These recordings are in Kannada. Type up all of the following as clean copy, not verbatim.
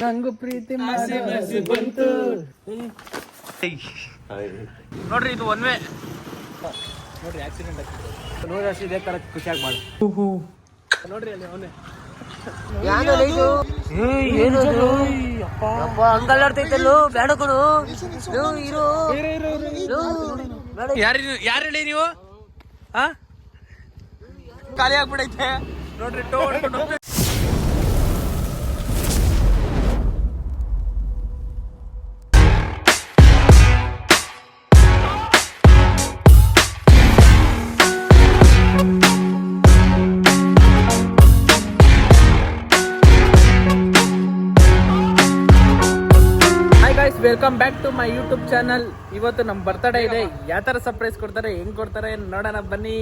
ನಂಗು ಪ್ರೀತಿ ಬಂತು ನೋಡ್ರಿ ಇದು ಒನ್ ವೇ ನೋಡ್ರಿ ಆಕ್ಸಿಡೆಂಟ್ ಆಗ್ತದೆ ನೋಡಿ ಅಷ್ಟು ಇದೇ ತರ ಖುಷಿಯಾಗಿ ಮಾಡಿ ನೋಡ್ರಿ ಅಲ್ಲಿ ಅವನೇ ಅಂಗಲ್ಲಾಡ್ತೈತಲ್ಲೋ ಬೇಡ ಕೊಡು ಯಾರು ಹೇಳಿ ನೀವು ಖಾಲಿ ಆಗ್ಬಿಡೈತೆ ನೋಡ್ರಿ ಟೋ welcome back to my YouTube channel. ಇವತ್ತು ನಮ್ಮ ಬರ್ತಡೇ ಇದೆ. ಯಾವ ಥರ ಸರ್ಪ್ರೈಸ್ ಕೊಡ್ತಾರೆ, ಹೆಂಗ್ ಕೊಡ್ತಾರೆ ನೋಡೋಣ ಬನ್ನಿ.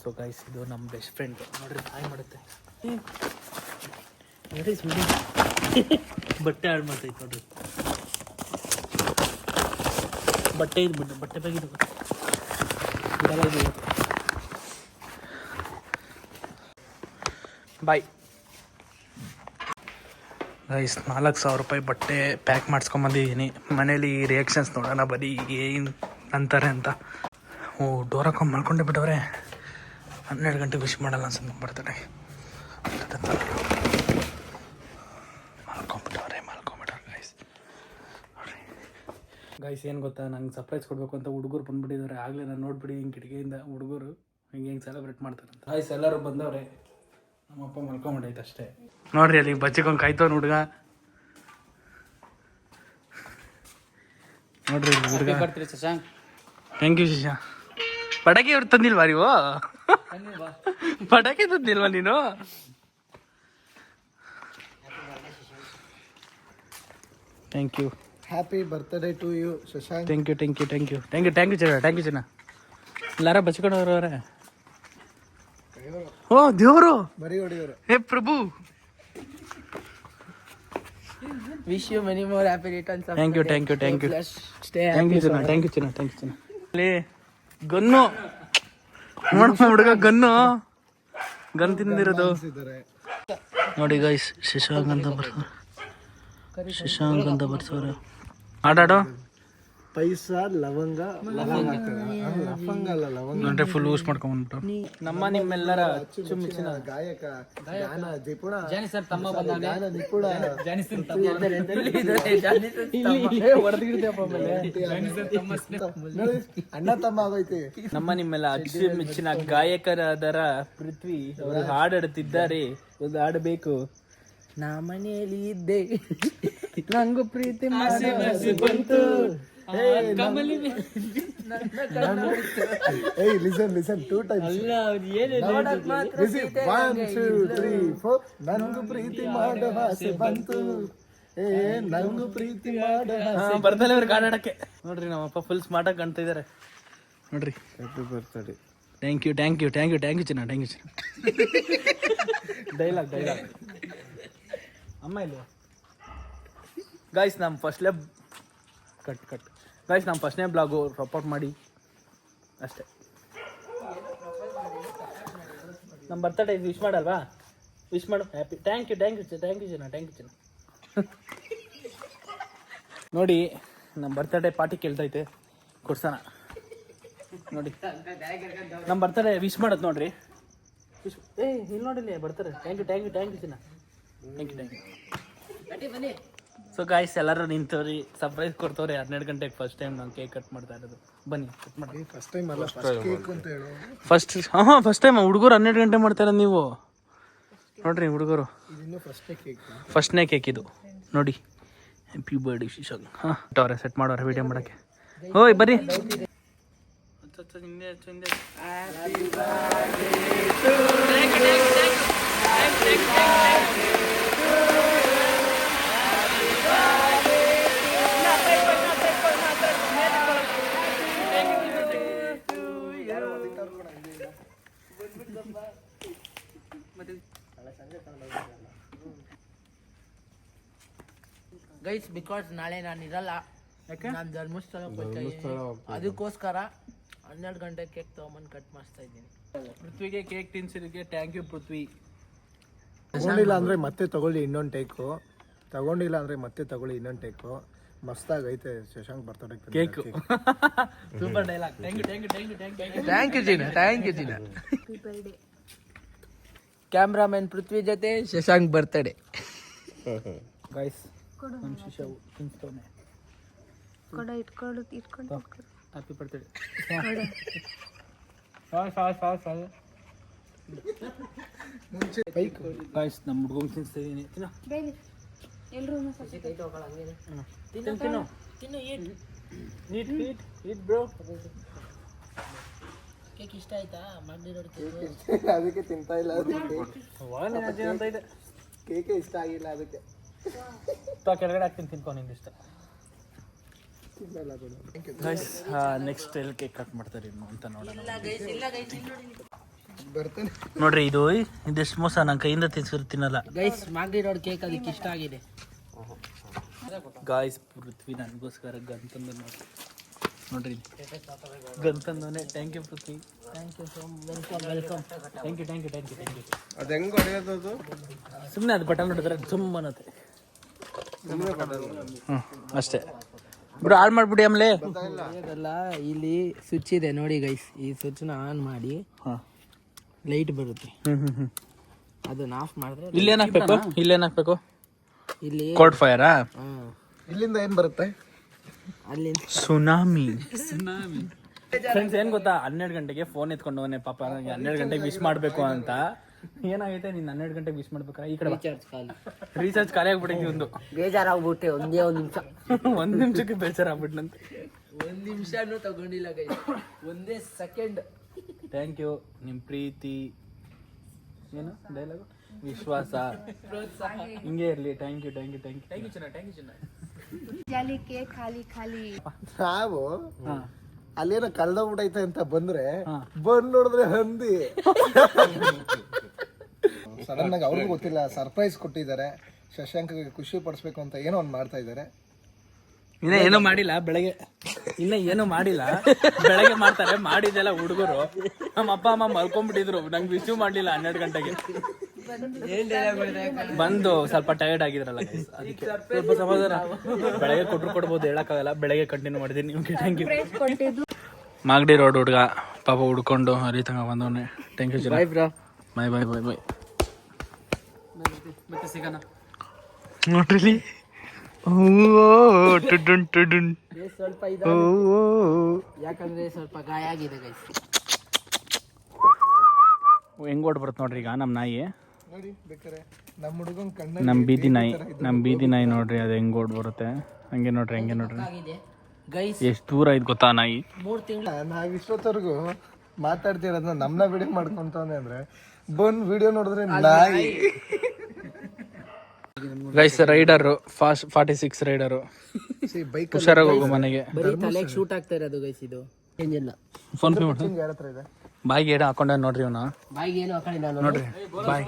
ಸೊ ಗೈಸ್, ಇದು ನಮ್ಮ ಬೆಸ್ಟ್ ಫ್ರೆಂಡ್ ನೋಡ್ರಿ, ಹಾಯ್ ಮಾಡುತ್ತೆ. ಬಟ್ಟೆ ಹಾಳು ಮಾಡ್ತೈತೆ ನೋಡ್ರಿ. ಬಟ್ಟೆ ಇದು ಬಟ್ಟೆ ಬೇಕಿದ್ದು ಬಾಯ್ ಗೈಸ್. 4,000 ರೂಪಾಯಿ ಬಟ್ಟೆ ಪ್ಯಾಕ್ ಮಾಡಿಸ್ಕೊಂಬಂದಿದ್ದೀನಿ. ಮನೇಲಿ ರಿಯಾಕ್ಷನ್ಸ್ ನೋಡೋಣ ಬರೀ ಏನು ಅಂತಾರೆ ಅಂತ. ಡೋರ್ ಹಾಕೊಂಡು ಮಲ್ಕೊಂಡೆ ಬಿಟ್ಟವ್ರೆ. 12 ಗಂಟೆಗೆ ವಿಶ್ ಮಾಡಲ್ಲ ಅನ್ಸುತ್ತೆ ಬರ್ತಡೆ. ಮಲ್ಕೊಂಬಿಟ್ಟವ್ರೆ ಗೈಸ್. ನೋಡ್ರಿ ಗೈಸ್, ಏನು ಗೊತ್ತಾ, ನಂಗೆ ಸರ್ಪ್ರೈಸ್ ಕೊಡಬೇಕು ಅಂತ ಹುಡುಗರು ಬಂದುಬಿಟ್ಟಿದ್ದಾರೆ. ಆಗಲೇ ನಾನು ನೋಡ್ಬಿಡಿ ಹಿಂಗೆ ಕಿಟಕಿಯಿಂದ ಹುಡುಗರು ಹೆಂಗೆ ಸೆಲೆಬ್ರೇಟ್ ಮಾಡ್ತಾರೆ ಅಂತ. ಗೈಸ್ ಎಲ್ಲರೂ ಬಂದವ್ರೆ. ನಮ್ಮಪ್ಪ ಮಲ್ಕೊಂಬಿಟ್ಟೈತೆ ಅಷ್ಟೇ. ನೋಡ್ರಿ ಅಲ್ಲಿ ಬಚ್ಚಿಕೊಂಡು ಕಾಯ್ತವನು ಹುಡುಗ. ನೋಡ್ರಿ ಹುಡುಗ. Thank you Shasha. ಪಟಾಕಿ ಅವ್ರು ತಂದಿಲ್ವಾ ನೀವು? ಪಟಾಕಿ ತಂದಿಲ್ವಾ ನೀನು? Thank you. Happy birthday to you Shashank. Thank you ಚಿನ್ನ. ಎಲ್ಲಾರ ಬಚ್ಕೊಂಡು ಅವ್ರವ್ರೆ. ಓ ದೇವರು, ಬರೀ ಹೊಡಿಯೋರು. Hey Prabhu. Wish you many more happy returns. Thank you stay thank you ಚಿನ್ನ. ಅಲ್ಲಿ ಗನ್ನು ನೋಡಪ್ಪ ಹುಡುಗ, ಗನ್ ತಿಂದಿರೋದು ನೋಡಿ ಗೈಸ್. ಶಶಾಂಕ್ ಅಂತ ಬರ್ಸವ್ರೆ. ಆಡಾಡೋ ಪೈಸಾ ಲವಂಗ ನೋಡ್ರಿ, ಫುಲ್ ಯೂಸ್ ಮಾಡ್ಕೊಂಡ್ಬಿಟ್ಟು. ನಮ್ಮ ನಿಮ್ಮೆಲ್ಲರ ಅಚ್ಚುಮೆಚ್ಚಿನ ಗಾಯಕ, ಗಾನ ನಿಪುಣ, ತಮ್ಮ ಗಾನ ನಿಪುಣ, ಅಣ್ಣ ತಮ್ಮ ಆಗೈತಿ. ನಮ್ಮ ನಿಮ್ಮೆಲ್ಲ ಅಚ್ಚುಮೆಚ್ಚಿನ ಗಾಯಕರಾದರ ಪೃಥ್ವಿ ಅವರು ಹಾಡಾಡುತ್ತಿದ್ದಾರೆ. ಒಂದು ಹಾಡಬೇಕು. ನಾ ಮನೆಯಲ್ಲಿ ಇದ್ದೆ, ನಂಗು ಪ್ರೀತಿ ಬಂತು. Listen 2 times. 1 2 3 4. ನಂಗು ಪ್ರೀತಿ ಮಾಡೋ ಆಸೆ ಬಂತು. ನಂಗು ಪ್ರೀತಿ ಮಾಡೋ ಆಸೆ ಬರ್ದಲ್ಲ ಅವ್ರಿಗೆ ಹಾಡಾಡಕ್ಕೆ. ನೋಡ್ರಿ ನಮ್ಮಪ್ಪ ಫುಲ್ ಸ್ಮಾರ್ಟ್ ಆಗಿ ಕಾಣ್ತಾ ಇದಾರೆ ನೋಡ್ರಿ. Happy birthday. ಥ್ಯಾಂಕ್ ಯು ಚಿನ್ನ. ಡೈಲಾಗ್ ಅಮ್ಮ ಇಲ್ಲ ಗಾಯ್ಸ್. ನಮ್ಮ ಫಸ್ಟ್ಲೇ ಕಟ್ ಗಾಯ್ಸ್, ನಮ್ಮ ಫಸ್ಟ್ನೇ ಬ್ಲಾಗು ಸಪೋರ್ಟ್ ಮಾಡಿ ಅಷ್ಟೇ. ನಮ್ಮ ಬರ್ತಡೇ ವಿಶ್ ಮಾಡಲ್ವಾ? ವಿಶ್ ಮಾಡು. ಹ್ಯಾಪಿ. ಥ್ಯಾಂಕ್ ಯು ಚಿನ್ನ. ನೋಡಿ, ನಮ್ಮ ಬರ್ತಡೇ ಪಾರ್ಟಿ ಕೇಳ್ತೈತೆ, ಕೊಡ್ಸೋಣ ನೋಡಿ. ನಮ್ಮ ಬರ್ತಡೇ ವಿಶ್ ಮಾಡೋದು ನೋಡ್ರಿ. ಇಲ್ಲಿ ನೋಡಿಲ್ಲ ಬರ್ತಾರೆ. ಥ್ಯಾಂಕ್ ಯು ಚಿನ್ನ. ಸೊ ಗಾಯ್ಸ್, ಎಲ್ಲರೂ ನಿಂತವ್ರಿ, ಸರ್ಪ್ರೈಸ್ ಕೊಡ್ತವ್ರಿ. 12 ಗಂಟೆಗೆ ಫಸ್ಟ್ ಟೈಮ್ ನಾನು ಕೇಕ್ ಕಟ್ ಮಾಡ್ತಾ ಇರೋದು. ಬನ್ನಿ ಕಟ್ ಮಾಡಿ. ಫಸ್ಟ್ ಟೈಮ್ ಅಲ್ಲ, ಫಸ್ಟ್ ಕೇಕ್ ಅಂತ ಹೇಳು. ಫಸ್ಟ್ ಟೈಮ್ ಹುಡುಗರು 12 ಗಂಟೆ ಮಾಡ್ತಾರೆ. ನೀವು ನೋಡ್ರಿ ಹುಡುಗರು, ಫಸ್ಟ್ನೇ ಕೇಕ್ ಇದು ನೋಡಿ. Happy birthday Shashank. ಅವ್ರೆ ಸೆಟ್ ಮಾಡೋರೆ ವಿಡಿಯೋ ಮಾಡೋಕ್ಕೆ. ಓಯ್ ಬರ್ರಿ. ಗೈಸ್, ಬಿಕಾಸ್ ನಾಳೆ ನಾನು ಇರಲ್ಲ, ನಾನು ಧರ್ಮಸ್ಥಳಕ್ಕೆ ಹೋಗ್ತಾ ಇದ್ದೀನಿ. ಅದಕ್ಕೋಸ್ಕರ 12 ಗಂಟೆ ಕೇಕ್ ತಗೊಂಬಂದು ಕಟ್ ಮಾಡಿಸ್ತಾ ಇದ್ದೀನಿ. ಪೃಥ್ವಿಗೆ ಕೇಕ್ ತಿನ್ಸಿದಕ್ಕೆ ಥ್ಯಾಂಕ್ ಯು ಪೃಥ್ವಿ. ತಗೊಂಡಿಲ್ಲ ಅಂದ್ರೆ ಮತ್ತೆ ತಗೊಳ್ಳಿ ಇನ್ನೊಂದು ಟೇಕು. ತಗೊಂಡಿಲ್ಲ ಅಂದರೆ ಮತ್ತೆ ತಗೊಳ್ಳಿ ಇನ್ನೊಂದು ಟೇಕು ಮಸ್ತಾಗೈತೆ Shashank birthday cake super dialogue. Thank you Jeena. Cameraman Prithvi ಜೊತೆ ಶಶಾಂಕ್ ಬರ್ತಡೆ. ಗೈಸ್ ನಮ್ಮ ಶಿಶು ತಿನ್ಸ್ತವನೆ. ಇಟ್ಕೊಂಡು ಹ್ಯಾಪಿ ಬರ್ತ್ಡೇ. ಗೈಸ್ ನಮ್ಮ ಹುಡುಗಂಗೆ ತಿನ್ಸ್ತಿದ್ದೀನಿ. ಕೇಕ್ ಇಷ್ಟ ಆಯ್ತಾ? ಮಾಡಿರೋದು ಅದಕ್ಕೆ ತಿಂತಾ ಇಲ್ಲ. ಅಂತ ಇದೆ. ಕೇಕೆ ಇಷ್ಟ ಆಗಿಲ್ಲ ಅದಕ್ಕೆ ಕೆಳಗಡೆ ಹಾಕ್ತೀನಿ, ತಿನ್ಕೊ ನಿಂದು ಇಷ್ಟ. ಗೈಸ್ ನೆಕ್ಸ್ಟ್ ಎಲ್ಲಿ ಕೇಕ್ ಕಟ್ ಮಾಡ್ತಾರೆ ಇನ್ನು ಅಂತ ನೋಡೋಣ. ಬರ್ತಾನೆ ನೋಡ್ರಿ, ಇದೆಷ್ಟು ಮೋಸ ನನ್ನ ಕೈಯಿಂದ ತಿನ್ಸಿರ್ತೀನಲ್ಲ. ಗೈಸ್ ಮಾಡಿರೋದು ಕೇಕ್ ಅದಕ್ಕೆ ಇಷ್ಟ ಆಗಿದೆ. ಗಾಯ್ಸ್ ಪೃಥ್ವಿ ನನಗೋಸ್ಕರ ಗಂತಂದು ನೋಡ್ರಿ, ಗಂತಂದವನೇ. Thank you Prithvi. Thank you so welcome. Thank you. ಅದು ಹೆಂಗೆ ಹೊಡೆಯೋದು? ಸುಮ್ಮನೆ ಅದು ಬಟನ್ ನೋಡಿದ್ರೆ ಸುಮ್ಮನತ್ತೆ. ಅಷ್ಟೇ ಬ್ರೋ, ಹಾಳು ಮಾಡ್ಬಿಡಿ ಆಮೇಲೆ. ಅದಲ್ಲ, ಇಲ್ಲಿ ಸ್ವಿಚ್ ಇದೆ ನೋಡಿ ಗೈಸ್. ಈ ಸ್ವಿಚ್ನ ಆನ್ ಮಾಡಿ ಲೈಟ್ ಬರುತ್ತೆ. ಅದನ್ನ ಆಫ್ ಮಾಡಿದ್ರೆ ಇಲ್ಲೇನು ಹಾಕ್ಬೇಕು? ಇಲ್ಲಿ ಕೋಲ್ಡ್ ಫೈರಾ? ಇಲ್ಲಿಂದ ಏನು ಬರುತ್ತೆ? ಅಲ್ಲಿಂದ ಸುನಾಮಿ. ಫ್ರೆಂಡ್ಸ್ ಏನು ಗೊತ್ತಾ, 12 ಗಂಟೆಗೆ ಫೋನ್ ಎತ್ಕೊಂಡವನೇ ಪಾಪ. ನನಗೆ 12 ಗಂಟೆಗೆ ವಿಶ್ ಮಾಡಬೇಕು ಅಂತ. ಏನಾಗೈತೆ, ನೀನು 12 ಗಂಟೆಗೆ ವಿಶ್ ಮಾಡ್ಬೇಕಾರೆ ಈ ಕಡೆ ರೀಚಾರ್ಜ್ ಖಾಲಿ ಆಗ್ಬಿಟ್ಟೈತಿ. ಒಂದು ಬೇಜಾರಾಗ್ಬಿಟ್ಟೆ. ಒಂದೇ ಒಂದು ನಿಮಿಷ. ಒಂದು ನಿಮಿಷಕ್ಕೆ ಬೇಜಾರಾಗ್ಬಿಟ್ನಂತೆ. 1 ನಿಮಿಷನೂ ತಗೊಂಡಿಲ್ಲ ಗೈಸ್, ಒಂದೇ ಸೆಕೆಂಡ್. Thank you. ನಿಮ್ಮ ಪ್ರೀತಿ ಏನು ಡೈಲಾಗು, ವಿಶ್ವಾಸ ಹಿಂಗೆ ಇರಲಿ. ಥ್ಯಾಂಕ್ ಯು ಚಿನ್ನ. ಜಾಲಿ ಕೇಕ್ ಖಾಲಿ ನಾವು ಅಲ್ಲೇನೋ ಕಳ್ದೋಗ್ಬಿಟ್ಟೈತೆ ಅಂತ ಬಂದ್ರೆ ಬಂದ್ ನೋಡಿದ್ರೆ ಹಂದಿ. ಸಡನ್ ಆಗಿ ಅವ್ರಿಗೂ ಗೊತ್ತಿಲ್ಲ, ಸರ್ಪ್ರೈಸ್ ಕೊಟ್ಟಿದ್ದಾರೆ. ಶಶಾಂಕ್ಗೆ ಖುಷಿ ಪಡಿಸ್ಬೇಕು ಅಂತ ಏನೋ ಒಂದು ಮಾಡ್ತಾ ಇದ್ದಾರೆ. ಏನೂ ಮಾಡಿಲ್ಲ ಬೆಳಗ್ಗೆ, ಏನೂ ಮಾಡಿಲ್ಲ ಬೆಳಗ್ಗೆ ಮಾಡ್ತಾರೆ. ಮಾಡಿದ್ದೆಲ್ಲ ಹುಡುಗರು. ನಮ್ಮ ಅಪ್ಪ ಅಮ್ಮ ಮಲ್ಕೊಂಡ್ಬಿಟ್ಟಿದ್ರು, ನಂಗೆ ವಿಶು ಮಾಡಲಿಲ್ಲ. 12 ಗಂಟೆಗೆ ಬಂದು ಸ್ವಲ್ಪ ಟಯರ್ಡ್ ಆಗಿದ್ರಲ್ಲ, ಅದಕ್ಕೆ ಸ್ವಲ್ಪ ಸಮಾಧಾನ. ಬೆಳಗ್ಗೆ ಕೊಡ್ಬೋದು, ಹೇಳಕ್ಕಾಗಲ್ಲ. ಬೆಳಗ್ಗೆ ಕಂಟಿನ್ಯೂ ಮಾಡಿದ್ದೀನಿ. ನಿಮ್ಗೆ ಥ್ಯಾಂಕ್ ಯು. ಮಾಗಡಿ ರೋಡ್ ಹುಡುಗ ಪಾಪ ಹುಡ್ಕೊಂಡು ಹರಿತಂಗ ಬಂದವನೆ. Thank you. Bye bro. Bye. ಮತ್ತೆ ಸಿಗೋಣ. ನೋಡ್ರಿ ಸ್ವಲ್ಪ ಯಾಕಂದ್ರೆ ಸ್ವಲ್ಪ ಗಾಯ ಆಗಿದೆ ಗೈಸ್. ಹೆಂಗ್ ಓಡ್ ಬರುತ್ತೆ ನೋಡ್ರಿ ಈಗ ನಮ್ಮ ನಾಯಿ. ನೋಡಿ ಬೇಕಾರೆ ನಮ್ಮ ಹುಡುಗನ್ ಕಣ್ಣ ನಮ್ಮ ಬೀದಿ ನಾಯಿ ನೋಡ್ರಿ, ಅದು ಹೆಂಗ್ ಓಡ್ ಬರುತ್ತೆ. ಹಂಗೆ ನೋಡ್ರಿ ಗೈಸ್ ಎಷ್ಟು ದೂರ ಐತ್ ಗೊತ್ತಾ ನಾಯಿ. 3 ತಿಂಗಳು ನಾವ್ ಇಷ್ಟೊತ್ತವರೆಗೂ ಮಾತಾಡ್ತಿರೋದನ್ನ ನಮ್ನ ವಿಡಿಯೋ ಮಾಡ್ಕೊಂತವನೆ ಅಂದ್ರೆ ಬಂದ್ ವಿಡಿಯೋ ನೋಡಿದ್ರೆ ನಾಯಿ. Guys rider 46 rider. ಬೈಕ್ ಹುಷಾರಾಗಿ ಹೋಗು ಮನೆಗೆ. ಬರೀ ತಲೆಗೆ ಶೂಟ್ ಆಗ್ತಾ ಇರೋದು ಗೈಸ್. ಇದು ಏನಿಲ್ಲ. ಫೋನ್ ಪೇ ಮಾಡಿ. ಯಾರ ಹತ್ರ ಇದೆ? ಬಾಯಿಗೆ ಏಡ ಹಾಕೊಂಡ ನೋಡ್ರಿ ಅವನ. ಬಾಯಿಗೆ ಏನು ಹಾಕೊಂಡಿಲ್ಲ ನೋಡ್ರಿ. ಬಾಯ್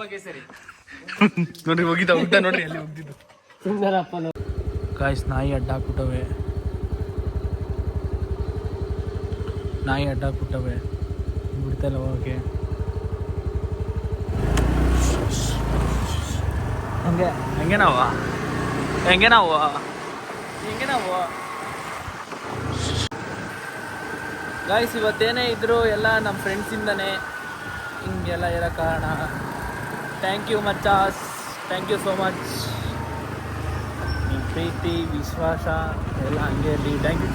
ನೋಡ್ರಿ ಹೋಗಿದ್ದ ನೋಡ್ರಿ ಅಲ್ಲಿ ಹೋಗ್ತಿದ್ದು. ಸುಂದರಪ್ಪ ಗಾಯ್ಸ್ ನಾಯಿ ಅಡ್ಡ ಹಾಕ್ಬಿಟ್ಟವೆ. ಬಿಡ್ತಲ್ಲ ಹೋಗಕ್ಕೆ. ಹೆಂಗೆ ನಾವು ಗಾಯ್ಸ್ ಇವತ್ತೇನೇ ಇದ್ರು ಎಲ್ಲ ನಮ್ಮ ಫ್ರೆಂಡ್ಸಿಂದನೇ ಹಿಂಗೆಲ್ಲ ಇರೋ ಕಾರಣ. ಥ್ಯಾಂಕ್ ಯು ಮಚ್ಚಾಸ್, ಥ್ಯಾಂಕ್ ಯು ಸೋ ಮಚ್. ನಿಮ್ಮ ಪ್ರೀತಿ ವಿಶ್ವಾಸ ಎಲ್ಲ ಹಂಗೆ ಇರಲಿ. ಥ್ಯಾಂಕ್ ಯು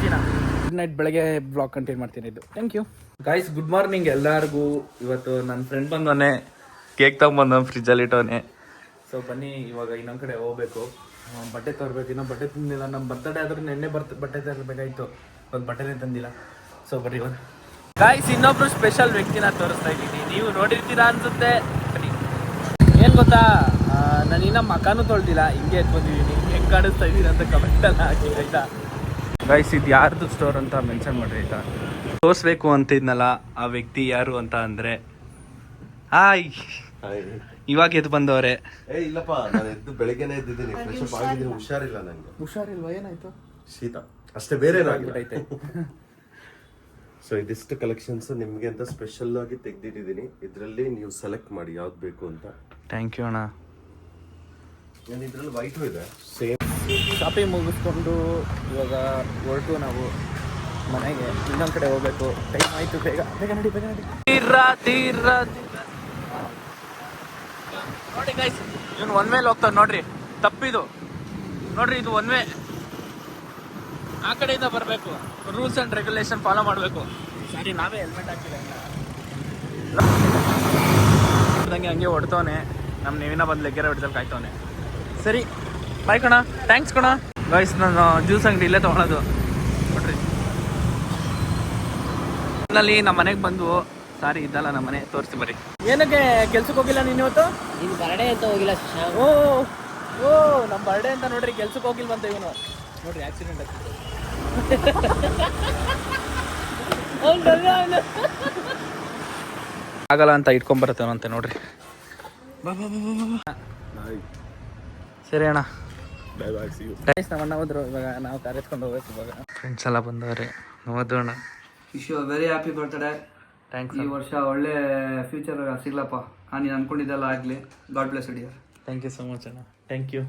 ಚಿನ್ನ. Good night. ಬೆಳಗ್ಗೆ ಬ್ಲಾಗ್ ಕಂಟಿನ್ಯೂ ಮಾಡ್ತೀನಿ. ಇದು thank you guys. Good morning ಎಲ್ಲರಿಗೂ. ಇವತ್ತು ನನ್ನ ಫ್ರೆಂಡ್ ಬಂದವನೇ, ಕೇಕ್ ತಗೊಂಬಂದ ಫ್ರಿಜ್ಜಲ್ಲಿ ಇಟ್ಟವನೇ. ಸೊ ಬನ್ನಿ ಇವಾಗ ಇನ್ನೊಂದು ಕಡೆ ಹೋಗ್ಬೇಕು. ಬಟ್ಟೆ ತರಬೇಕು. ಇನ್ನೂ ಬಟ್ಟೆ ತಂದಿಲ್ಲ. ನಮ್ಮ ಬರ್ತಡೇ ಆದ್ರೆ ನೆನ್ನೆ ಬಟ್ಟೆ ತರಬೇಕಾಯ್ತು, ಒಂದು ಬಟ್ಟೆನೇ ತಂದಿಲ್ಲ. ಸೊ ಬರ್ರಿ ಇವಾಗ ಗಾಯ್ಸ್ ಇನ್ನೊಬ್ರು ಸ್ಪೆಷಲ್ ವ್ಯಕ್ತಿನ ತೋರಿಸ್ತಾ ಇದ್ದೀನಿ. ನೀವು ನೋಡಿರ್ತೀರಾ ಅನ್ಸುತ್ತೆ. ಏನು ಗೊತ್ತಾ, ನಾನು ಇನ್ನೂ ಮಕಾನು ತೊಳ್ದಿಲ್ಲ, ಹಿಂಗೆ ಎತ್ಕೊಂಡಿದ್ದೀನಿ. ಹೆಂಗೆ ಕಾಣಿಸ್ತಾ ಇದ್ದೀನಿ ಅಂತ ಕಮೆಂಟಲ್ಲಿ ಹಾಕಿ ಆಯಿತಾ. ಗೈಸ್ ಇದು ಯಾರ್ದು ಸ್ಟೋರ್ ಅಂತ ಮೆನ್ಷನ್ ಮಾಡಿರಿ ಆಯಿತಾ. ತೋರಿಸ್ಬೇಕು ಅಂತಿದ್ನಲ್ಲ ಆ ವ್ಯಕ್ತಿ ಯಾರು ಅಂತ ಅಂದರೆ, ಹಾಯ್ ಇವಾಗ ಎದ್ದು ಬಂದವ್ರೆ. ಇಲ್ಲಪ್ಪ, ನಾನು ಎದ್ದು ಬೆಳಗ್ಗೆನೆ ಎದ್ದಿದ್ದೀನಿ, ಫ್ರೆಶ್ ಅಪ್ ಆಗಿದ್ದೀನಿ. ಹುಷಾರಿಲ್ಲ ನನಗೆ. ಹುಷಾರಿಲ್ವಾ? ಏನಾಯ್ತು? ಶೀತ ಅಷ್ಟೇ, ಬೇರೆ ಆಗ್ಬಿಟ್ಟೈತೆ. ಸೊ ಇದಿಷ್ಟು ಕಲೆಕ್ಷನ್ಸ್ ನಿಮ್ಗೆ ಅಂತ ಸ್ಪೆಷಲ್ ಆಗಿ ತೆಗ್ದಿಟ್ಟಿದ್ದೀನಿ. ಇದರಲ್ಲಿ ನೀವು ಸೆಲೆಕ್ಟ್ ಮಾಡಿ ಯಾವ್ದು ಬೇಕು ಅಂತ. ಥ್ಯಾಂಕ್ ಯು ಅಣ್ಣ. ಇದ್ರಲ್ಲಿ ವೈಟು ಇದೆ ಸೇಮ್. ಶಾಪಿಂಗ್ ಮುಗಿಸ್ಕೊಂಡು ಇವಾಗ ಹೊರಟು ನಾವು ಮನೆಗೆ. ಇನ್ನೊಂದು ಕಡೆ ಹೋಗ್ಬೇಕು, ಟೈಮ್ ಆಯಿತು. ಬೇಗ ಬೇಗ ನಡಿ, ಬೇಗ ನಡಿ. ನೋಡಿ ಗೈಸ್, ಇವನು ಒನ್ ವೇಲಿ ಹೋಗ್ತಾನೆ ನೋಡ್ರಿ. ತಪ್ಪಿದು ನೋಡ್ರಿ, ಇದು ಒನ್ ವೇ. ಆ ಕಡೆಯಿಂದ ಬರಬೇಕು, ರೂಲ್ಸ್ ಆ್ಯಂಡ್ ರೆಗ್ಯುಲೇಷನ್ ಫಾಲೋ ಮಾಡಬೇಕು. ಸರಿ, ನಾವೇ ಹೆಲ್ಮೆಟ್ ಹಾಕಿಲ್ಲ ಹಂಗೆ ಹೊಡ್ತವನೆ. ನಮ್ಮ ನೀವಿನ ಬಂದು ಲೆಗ್ಗೆರೆ ಹೊಡೆದಲ್ಲಿ ಕಾಯ್ತವನೆ. ಸರಿ, ಬಾಯ್ ಕಣ, ಥ್ಯಾಂಕ್ಸ್ ಕಣ. ಗೈಸ್, ನಾನು ಜ್ಯೂಸ್ ಅಂಗಡಿ ಇಲ್ಲೇ ತೊಗೊಳೋದು ನೋಡ್ರಿ. ನಲ್ಲಿ ನಮ್ಮ ಮನೆಗೆ ಬಂದು ಸಾರಿ ಇದ್ದಲ್ಲ ನಮ್ಮ ಮನೆ ತೋರಿಸಿ ಬರ್ರಿ. ಏನಕ್ಕೆ ಕೆಲ್ಸಕ್ಕೆ ಹೋಗಿಲ್ಲ ನೀನು ಇವತ್ತು? ಇದು ಬರ್ಡೇ ಅಂತ ಹೋಗಿಲ್ಲ. ಓ ಓ ನಮ್ಮ ಬರ್ಡೇ ಅಂತ ನೋಡ್ರಿ, ಕೆಲ್ಸಕ್ಕೆ ಹೋಗಿಲ್ವಂತ ಇವನು. ನೋಡ್ರಿ ಆಕ್ಸಿಡೆಂಟ್ ಆಗಲ್ಲ ಅಂತ ಇಟ್ಕೊಂಡ್ಬರ್ತೇವಂತೆ ನೋಡ್ರಿ. ಸರಿ ಅಣ್ಣ, ನಮ್ಮ ಅಣ್ಣ ಹೋದ್ರು. ಇವಾಗ ನಾವು ಕಾರ್ ಎತ್ಕೊಂಡು ಹೋಗ್ಬೇಕು. ಇವಾಗ ಫ್ರೆಂಡ್ಸ್ ಎಲ್ಲ ಬಂದವ್ರೆ, ನೋಡು ಅಣ್ಣ. Wish you very happy birthday. Thanks. ಈ ವರ್ಷ ಒಳ್ಳೆ ಫ್ಯೂಚರ್ ಸಿಗ್ಲಪ್ಪ. ನೀನು ಅನ್ಕೊಂಡಿದ್ದೆಲ್ಲ ಆಗಲಿ. God bless dear. Thank you so much ಅಣ್ಣ. Thank you.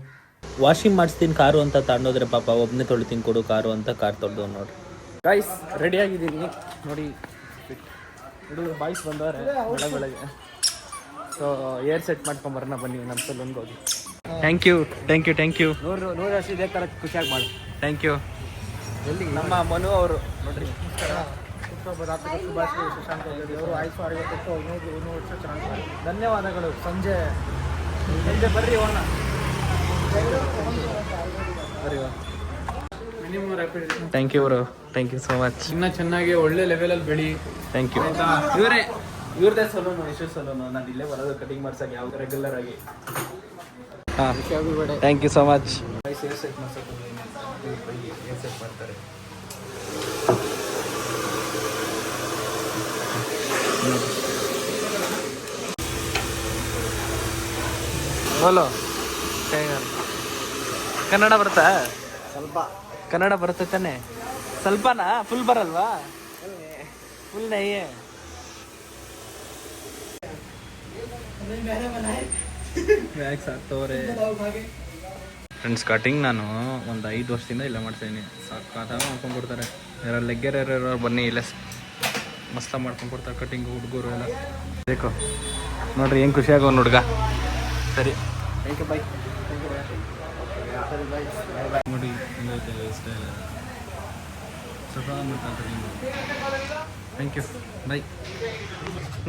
ವಾಷಿಂಗ್ ಮಾಡಿಸ್ತೀನಿ ಕಾರು ಅಂತ ತಗೊಂಡೋದ್ರೆ ಪಾಪ ಒಬ್ಬನೇ ತೊಳಿತೀನಿ ಕೊಡು ಕಾರು ಅಂತ ಕಾರ್ ತೊಳೆದು ನೋಡ್ರಿ. ಗೈಸ್, ರೆಡಿ ಆಗಿದ್ದೀನಿ ನೋಡಿ. ಹುಡುಗರು ಬಾಯ್ಸ್ ಬಂದವ್ರೆ ಬೆಳಗ್ಗೆ. ಸೊ ಏರ್ ಸೆಟ್ ಮಾಡ್ಕೊಂಬರೋಣ ಬನ್ನಿ ನಮ್ಮ ಸಲೂನ್ಗೆ ಹೋಗಿ. Thank you, thank you, thank you. ನೂರು ವರ್ಷ ಇದೇ ಥರ ಖುಷಿಯಾಗಿ ಮಾಡಿ. Thank you. ನಮ್ಮ ಮನು ಅವರು ನೋಡ್ರಿ. ಶಶಾಂಕ್ ಅವರು ಆಯುಷ್ ಆರೋಗ್ಯಕ್ಕೆ 100 ವರ್ಷ ಚೆನ್ನಾಗಿ. ಧನ್ಯವಾದಗಳು. ಸಂಜೆ ಬರ್ರಿ ಹೋಗೋಣ. Thank you bro, thank you so much. ಇನ್ನ ಚೆನ್ನಾಗಿ ಒಳ್ಳೆ ಲೆವೆಲಲ್ಲಿ ಬೆಳಿ. Thank you. ಇವ್ರದೇ ಸಲೂನು, ಇಶ್ಯೂ ಸಲೂನು. ನಾನು ಇಲ್ಲೇ ಬರೋದು ಕಟಿಂಗ್ ಮಾಡ್ಸಕ್ಕೆ, ಯಾವ್ದು ರೆಗ್ಯುಲರ್ ಆಗಿ. ಹಾಂ, thank you so much. Air set ಮಾಡ್ಸಕ್ಕೆ ಏರ್ ಸೆಟ್ ಮಾಡ್ತಾರೆ. ಬೋಲೋ, ಕನ್ನಡ ಬರುತ್ತಾ? ಸ್ವಲ್ಪ ಕನ್ನಡ ಬರುತ್ತೆ ತಾನೆ? ಸ್ವಲ್ಪನಾ? ಫುಲ್ ಬರಲ್ವಾ? ಫುಲ್ ನೈಯೇ. ಬ್ಯಾಗ್ಸ್ ಆಗ್ತವ್ರೆ. ಫ್ರೆಂಡ್ಸ್, ಕಟಿಂಗ್ ನಾನು ಒಂದು 5 ವರ್ಷದಿಂದ ಇಲ್ಲ ಮಾಡ್ತಾಯಿದ್ದೀನಿ. ಸಾಕಾದಾಗ ಮಾಡ್ಕೊಂಡ್ಬಿಡ್ತಾರೆ. ಯಾರು ಲೆಗ್ಗೆರ್ ಯಾರು ಬನ್ನಿ, ಇಲ್ಲೇ ಮಸ್ತ ಮಾಡ್ಕೊಂಡ್ಬಿಡ್ತಾರೆ ಕಟಿಂಗು ಹುಡುಗರು ಎಲ್ಲ. ಬೇಕು ನೋಡ್ರಿ, ಏನು ಖುಷಿಯಾಗೋ ಹುಡುಗ. ಸರಿ, ಥ್ಯಾಂಕ್ ಯು, ಬಾಯ್. ನೋಡಿ ಹೆಂಗೈತೆ ಸ್ಟೈಲ್. ಥ್ಯಾಂಕ್ ಯು, ಬಾಯ್.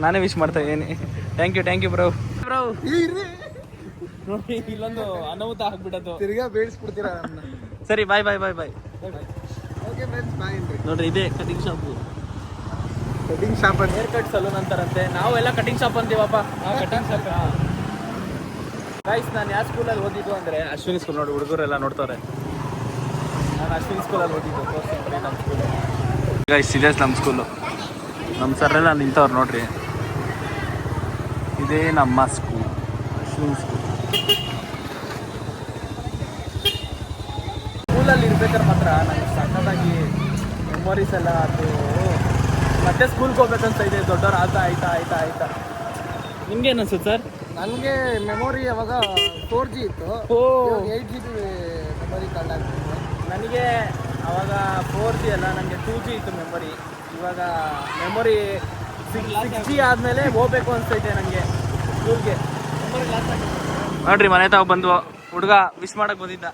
ನಾನೇ ವಿಶ್ ಮಾಡ್ತಾ ಇದ್ದೀನಿ. Thank you, thank you bro. Bro ನೋಡಿ, ಇಲ್ಲೊಂದು ಅನಾಹುತ ಆಗ್ಬಿಡೋದು. ತಿರ್ಗಾ ಬೇಡಿಸ್ಬಿಡ್ತೀರಾ ನಮ್ಮನ್ನ. ಸರಿ, ಬಾಯ್ ಬಾಯ್ ಬಾಯ್ ಬಾಯ್. Okay friends, bye. ನೋಡ್ರಿ, ಇದೇ ಕಟಿಂಗ್ ಶಾಪು. ಕಟಿಂಗ್ ಶಾಪ್ ಅಂತ ಹೇರ್ ಕಟ್ ಸಲೂನ್ ಅಂತಾರಂತೆ. ನಾವೆಲ್ಲ ಕಟಿಂಗ್ ಶಾಪ್ ಅಂತೀವಪ್ಪ. Cutting shop. ಗೈಸ್, ನಾನು ಯಾವ ಸ್ಕೂಲಲ್ಲಿ ಓದಿದ್ದು ಅಂದರೆ ಅಶ್ವಿನಿ ಸ್ಕೂಲ್. ನೋಡಿ, ಹುಡುಗರೆಲ್ಲ ನೋಡ್ತಾರೆ. ನಾನು ಅಶ್ವಿನಿ ಸ್ಕೂಲಲ್ಲಿ ಓದಿದ್ದು. ತೋರಿಸ್ತೀನಿ ನಮ್ಮ ಸ್ಕೂಲು. ಗೈಸ್, ಇದೇ ನಮ್ಮ ಸ್ಕೂಲು. ನಮ್ಮ ಸರೆಲ್ಲ ನಿಂತವ್ರು ನೋಡ್ರಿ. ಇದೇ ನಮ್ಮ ಸ್ಕೂಲ್, ಅಶ್ವಿನಿ ಸ್ಕೂಲ್. ಸ್ಕೂಲಲ್ಲಿ ಇರ್ಬೇಕಾದ್ರೆ ಮಾತ್ರ ನನಗೆ ಸಣ್ಣದಾಗಿ ಮೆಮೊರೀಸ್ ಎಲ್ಲ ಅದು ಮತ್ತೆ ಸ್ಕೂಲ್ಗೆ ಹೋಗ್ಬೇಕಂತ ಇದೆ. ದೊಡ್ಡವ್ರು ಆಯ್ತಾ. ನಿಮ್ಗೇನು ಅನ್ಸುತ್ತೆ ಸರ್? ನನಗೆ ಮೆಮೊರಿ ಅವಾಗ 4G ಇತ್ತು. 8GB ಮೆಮೊರಿ ಕಾರ್ಡ್ ಆಗ್ತಿತ್ತು. ನನಗೆ ಅವಾಗ 4G ಅಲ್ಲ, ನನಗೆ 2G ಇತ್ತು ಮೆಮೊರಿ. ಇವಾಗ ಮೆಮೊರಿ 6G ಆದಮೇಲೆ ಹೋಗ್ಬೇಕು ಅನಿಸ್ತೈತೆ ನನಗೆ ಸ್ಕೂಲ್ಗೆ. ನೋಡ್ರಿ, ಮನೆ ತಾವು ಬಂದ್ವು. ಹುಡುಗ ವಿಶ್ ಮಾಡಕ್ಕೆ ಬಂದಿದ್ದ.